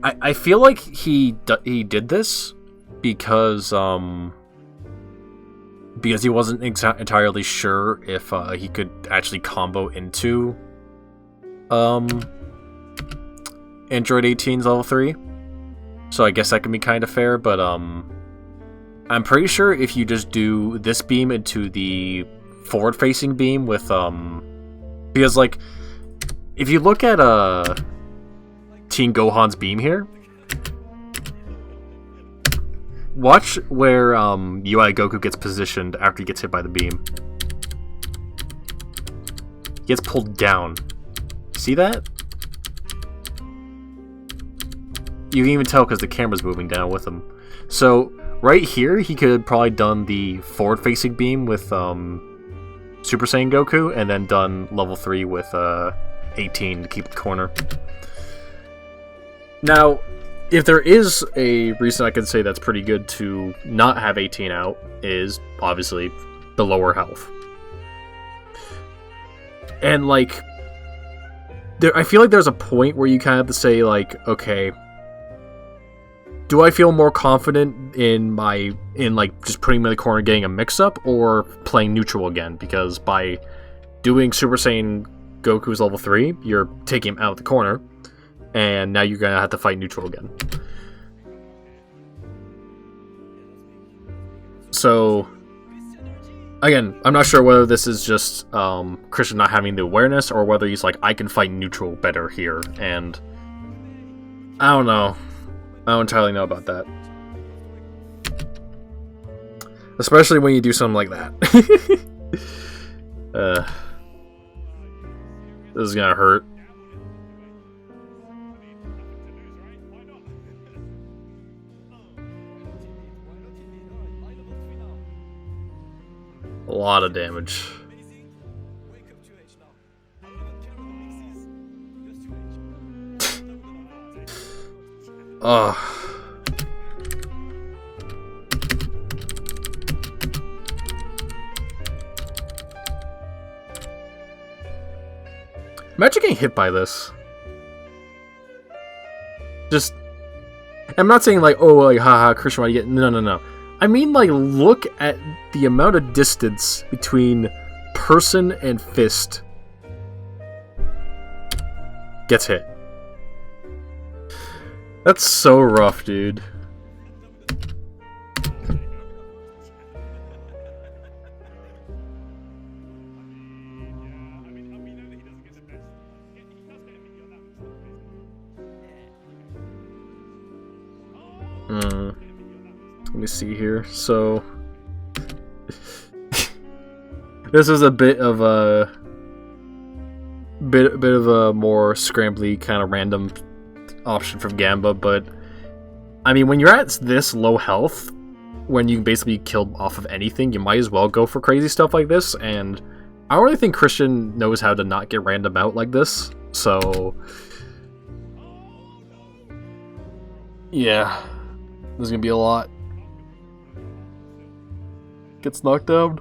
I feel like he did this because he wasn't entirely sure if he could actually combo into Android 18's level 3. So I guess that can be kind of fair, but I'm pretty sure if you just do this beam into the forward-facing beam with because like if you look at Teen Gohan's beam here, Watch where UI Goku gets positioned after he gets hit by the beam. He gets pulled down. See that? You can even tell because the camera's moving down with him. So right here, he could have probably done the forward-facing beam with Super Saiyan Goku, and then done level 3 with 18 to keep the corner. Now, if there is a reason I can say that's pretty good to not have 18 out, is obviously the lower health. And like, I feel like there's a point where you kind of have to say like, okay, do I feel more confident in like just putting him in the corner, getting a mix-up, or playing neutral again? Because by doing Super Saiyan Goku's level 3, you're taking him out of the corner, and now you're gonna have to fight neutral again. So, again, I'm not sure whether this is just Christian not having the awareness, or whether he's like, I can fight neutral better here, and I don't know. I don't entirely know about that. Especially when you do something like that. This is gonna hurt. A lot of damage. Ugh. Imagine getting hit by this. Just, I'm not saying like, oh, like, haha, Christian, why you get? No. I mean, like, look at the amount of distance between person and fist. Gets hit. That's so rough, dude. Let me see here. So this is a bit of a more scrambly kind of random option from Gamba, but I mean, when you're at this low health, when you can basically kill off of anything, you might as well go for crazy stuff like this, and I don't really think Christian knows how to not get random out like this, so yeah, there's gonna be a lot. Gets knocked down.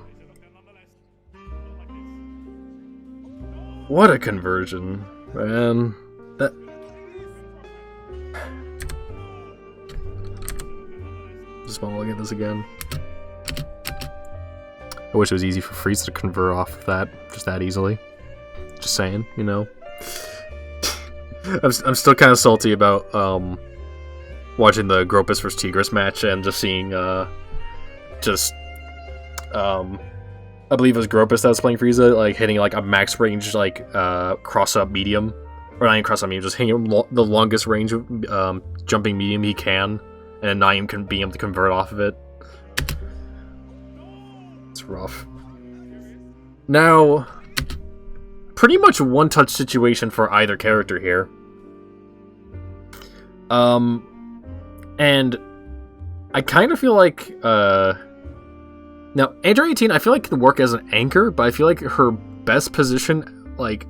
What a conversion, man. That... Just want to look at this again. I wish it was easy for Frieza to convert off of that, just that easily. Just saying, you know. I'm still kind of salty about watching the Gokus vs Tigris match and just seeing I believe it was Gokus that was playing Frieza, like hitting like a max range like cross up medium, or not even cross up medium, just hitting the longest range of jumping medium he can, and not even being able to convert off of it. It's rough. Now, pretty much one-touch situation for either character here. And I kind of feel like now, Android 18, I feel like can work as an anchor, but I feel like her best position, like,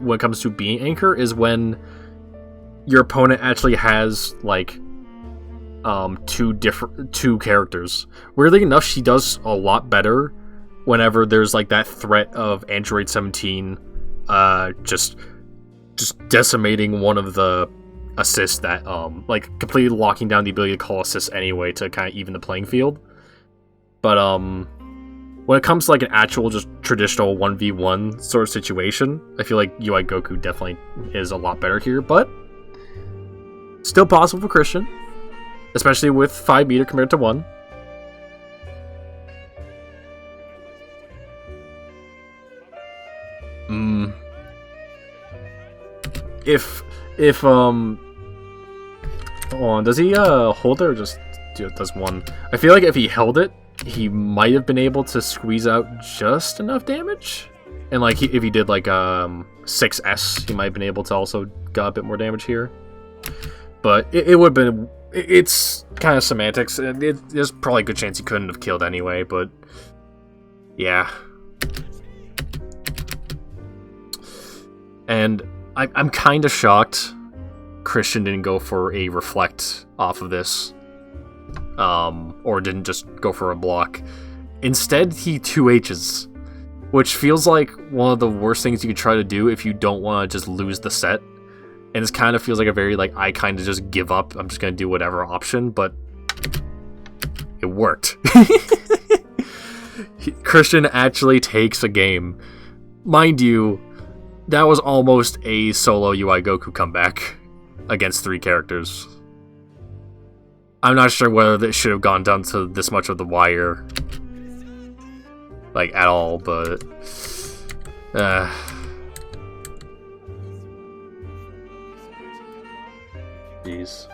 when it comes to being anchor, is when your opponent actually has, like, two characters. Weirdly enough, she does a lot better whenever there's, like, that threat of Android 17, just decimating one of the assists that, like, completely locking down the ability to call assists anyway to kind of even the playing field. But, when it comes to, like, an actual, just traditional 1v1 sort of situation, I feel like UI Goku definitely is a lot better here, but still possible for Christian, especially with 5 meter compared to 1. If hold on, does he hold it or just does one. I feel like if he held it, he might have been able to squeeze out just enough damage. And like if he did like 6S, he might have been able to also got a bit more damage here. But it would have been... It's kind of semantics. There's probably a good chance he couldn't have killed anyway, but... Yeah. And I'm kind of shocked Christian didn't go for a reflect off of this. Or didn't just go for a block. Instead, he 2Hs. Which feels like one of the worst things you could try to do if you don't want to just lose the set. And this kind of feels like a very, like, I kind of just give up, I'm just going to do whatever option, but it worked. Christian actually takes a game. Mind you, that was almost a solo UI Goku comeback against 3 characters. I'm not sure whether this should have gone down to this much of the wire, like, at all, but... Jeez.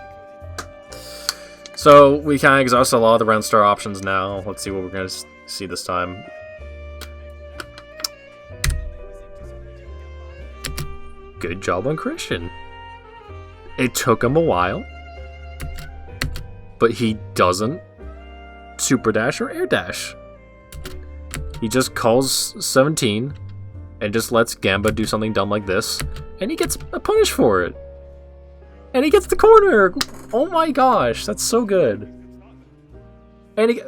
So, we kind of exhausted a lot of the round star options now. Let's see what we're going to see this time. Good job on Christian. It took him a while, but he doesn't super dash or air dash. He just calls 17 and just lets Gamba do something dumb like this, and he gets a punish for it. And he gets the corner! Oh my gosh, that's so good. And he...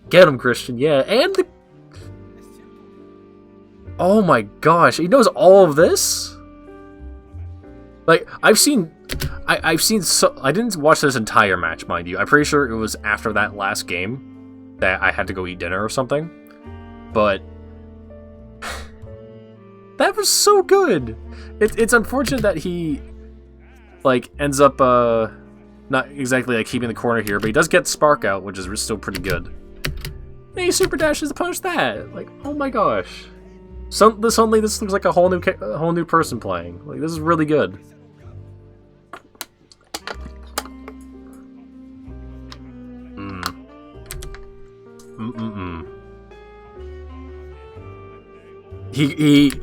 get him, Christian, yeah. And the... Oh my gosh, he knows all of this? Like, I've seen so... I didn't watch this entire match, mind you. I'm pretty sure it was after that last game that I had to go eat dinner or something. But... that was so good! It's unfortunate that he... like, ends up, not exactly, like, keeping the corner here, but he does get Spark out, which is still pretty good. And he super dashes to punish that! Like, oh my gosh. Suddenly this looks like a whole new person playing. Like, this is really good.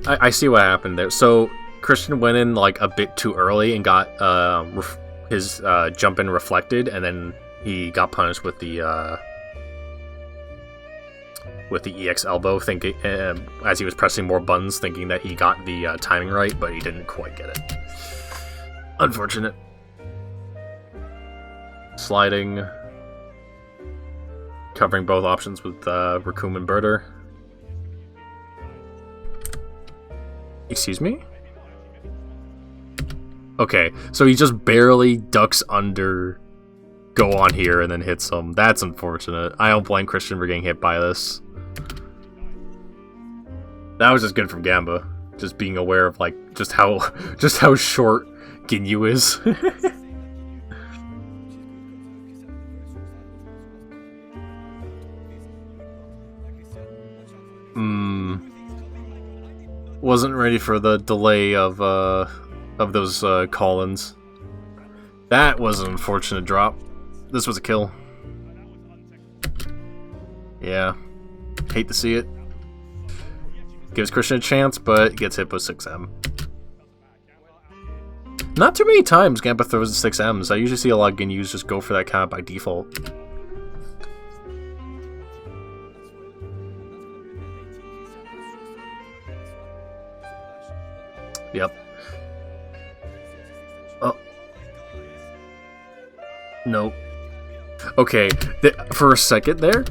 I see what happened there. So, Christian went in like a bit too early and got his jump in reflected, and then he got punished with the EX elbow, thinking as he was pressing more buttons, thinking that he got the timing right, but he didn't quite get it. Unfortunate. Sliding, covering both options with Raccoon and Birder. Excuse me? Okay, so he just barely ducks under, go on here, and then hits him. That's unfortunate. I don't blame Christian for getting hit by this. That was just good from Gamba. Just being aware of, like, just how short Ginyu is. Wasn't ready for the delay of those call-ins. That was an unfortunate drop. This was a kill. Yeah. Hate to see it. Gives Christian a chance, but gets hit with 6M. Not too many times Gamba throws the 6Ms. I usually see a lot of Ginyus just go for that kind of by default. Yep. Oh. Nope. Okay, for a second there,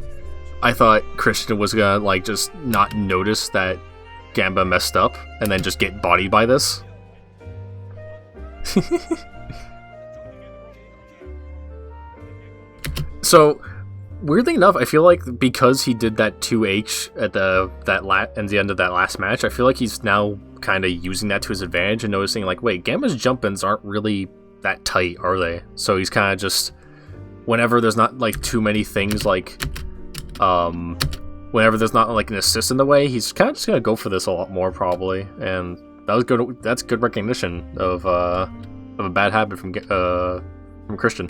I thought Christian was gonna, like, just not notice that Gamba messed up and then just get bodied by this. So, weirdly enough, I feel like because he did that 2H at the end of that last match, I feel like he's now kind of using that to his advantage and noticing, like, wait, Gamba's jump-ins aren't really that tight, are they? So he's kind of just, whenever there's not, like, too many things, like, whenever there's not, like, an assist in the way, he's kind of just gonna go for this a lot more, probably. And that was good. That's good recognition of a bad habit from Christian.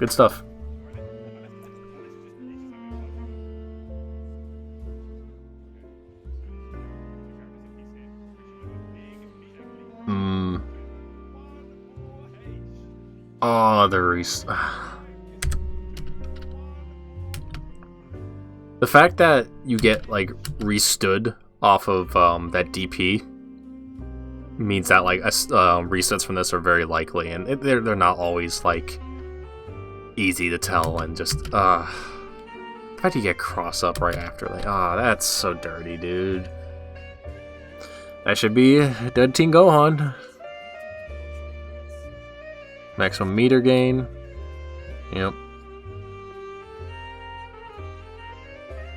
Good stuff. Oh, the fact that you get like restood off of that DP means that like resets from this are very likely, and they're not always like easy to tell, and just the fact you get cross up right after, like, that's so dirty, dude. That should be dead Teen Gohan. Maximum meter gain. Yep.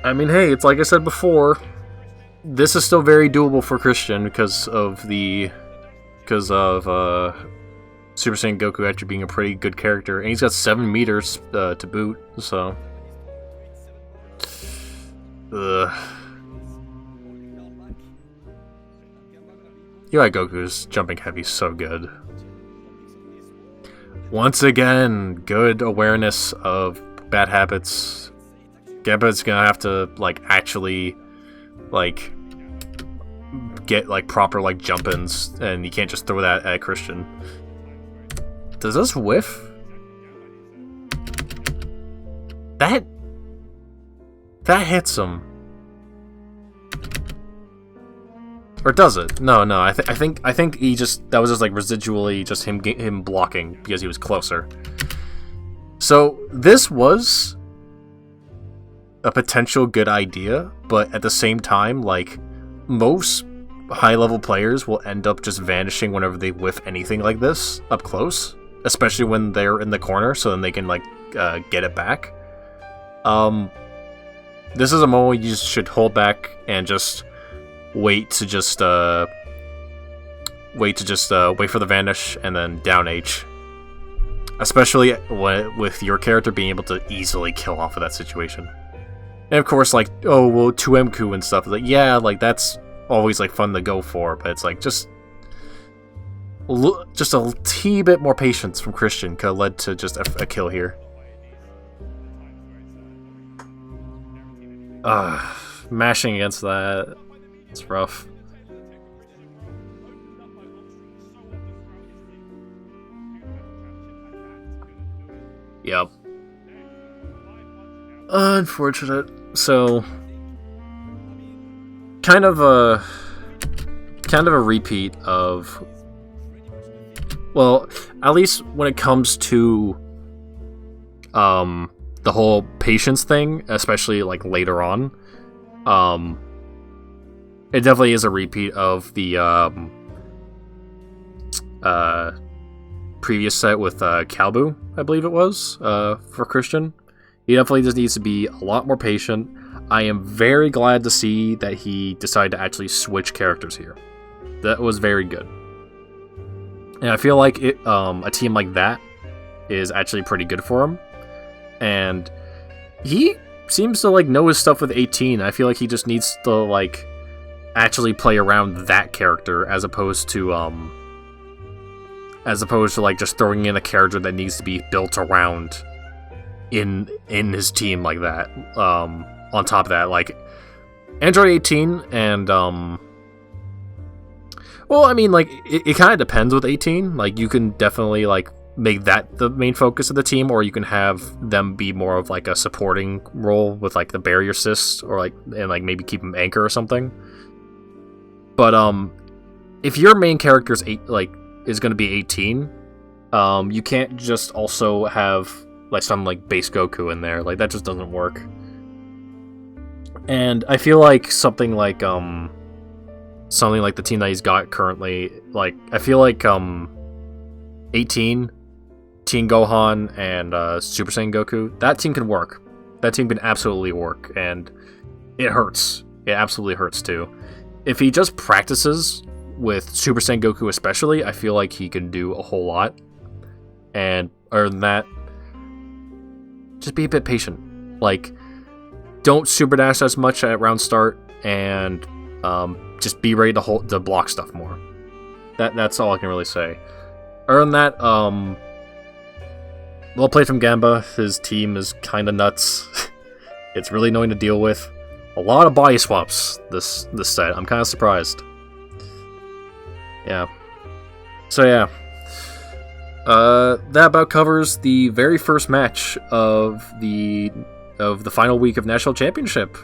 I mean, hey, it's like I said before, this is still very doable for Christian because of Super Saiyan Goku actually being a pretty good character, and he's got 7 meters to boot, so. UI Goku's jumping heavy so good. Once again, good awareness of bad habits. Gamba's gonna have to like actually like get like proper like jump-ins, and you can't just throw that at Christian. Does this whiff? That hits him. Or does it? No. I think he just, that was just like residually just him blocking because he was closer. So this was a potential good idea, but at the same time, like, most high-level players will end up just vanishing whenever they whiff anything like this up close, especially when they're in the corner, so then they can like get it back. This is a moment you just should hold back and just wait for the vanish and then down H. Especially with your character being able to easily kill off of that situation. And of course, like, oh, well, 2MQ and stuff, like, yeah, like, that's always, like, fun to go for, but it's like, just a teeny bit more patience from Christian could have led to just a kill here. Mashing against that, it's rough. Yep. Unfortunate. So, kind of a repeat of, well, at least when it comes to the whole patience thing, especially like later on, it definitely is a repeat of the previous set with Kalbu, I believe it was, for Christian. He definitely just needs to be a lot more patient. I am very glad to see that he decided to actually switch characters here. That was very good. And I feel like a team like that is actually pretty good for him. And he seems to like know his stuff with 18. I feel like he just needs to like actually play around that character as opposed to like just throwing in a character that needs to be built around in his team like that. On top of that, like, Android 18 and well, I mean, like, it kind of depends with 18. Like, you can definitely like make that the main focus of the team, or you can have them be more of like a supporting role with like the barrier assist, or like, and like maybe keep them anchor or something. But if your main character is going to be 18, you can't just also have like some like base Goku in there. Like, that just doesn't work. And I feel like something like the team that he's got currently, like, I feel like 18, Teen Gohan, and Super Saiyan Goku, that team can work. That team can absolutely work, and it hurts. It absolutely hurts too. If he just practices with Super Saiyan Goku especially, I feel like he can do a whole lot. And other than that, just be a bit patient. Like, don't super dash as much at round start, and just be ready to block stuff more. That's all I can really say. Other than that, Well played from Gamba. His team is kind of nuts. It's really annoying to deal with. A lot of body swaps this set. I'm kind of surprised. Yeah. So yeah. That about covers the very first match of the final week of National Championship,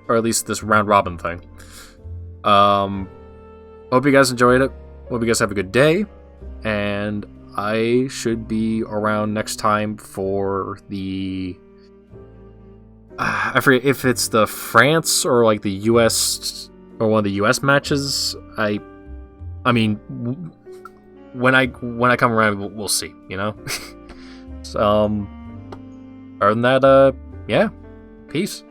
or at least this round robin thing. Hope you guys enjoyed it. Hope you guys have a good day, and I should be around next time for the... I forget if it's the France or like the US, or one of the US matches. I mean, when I come around, we'll see, you know? So, other than that, yeah, peace.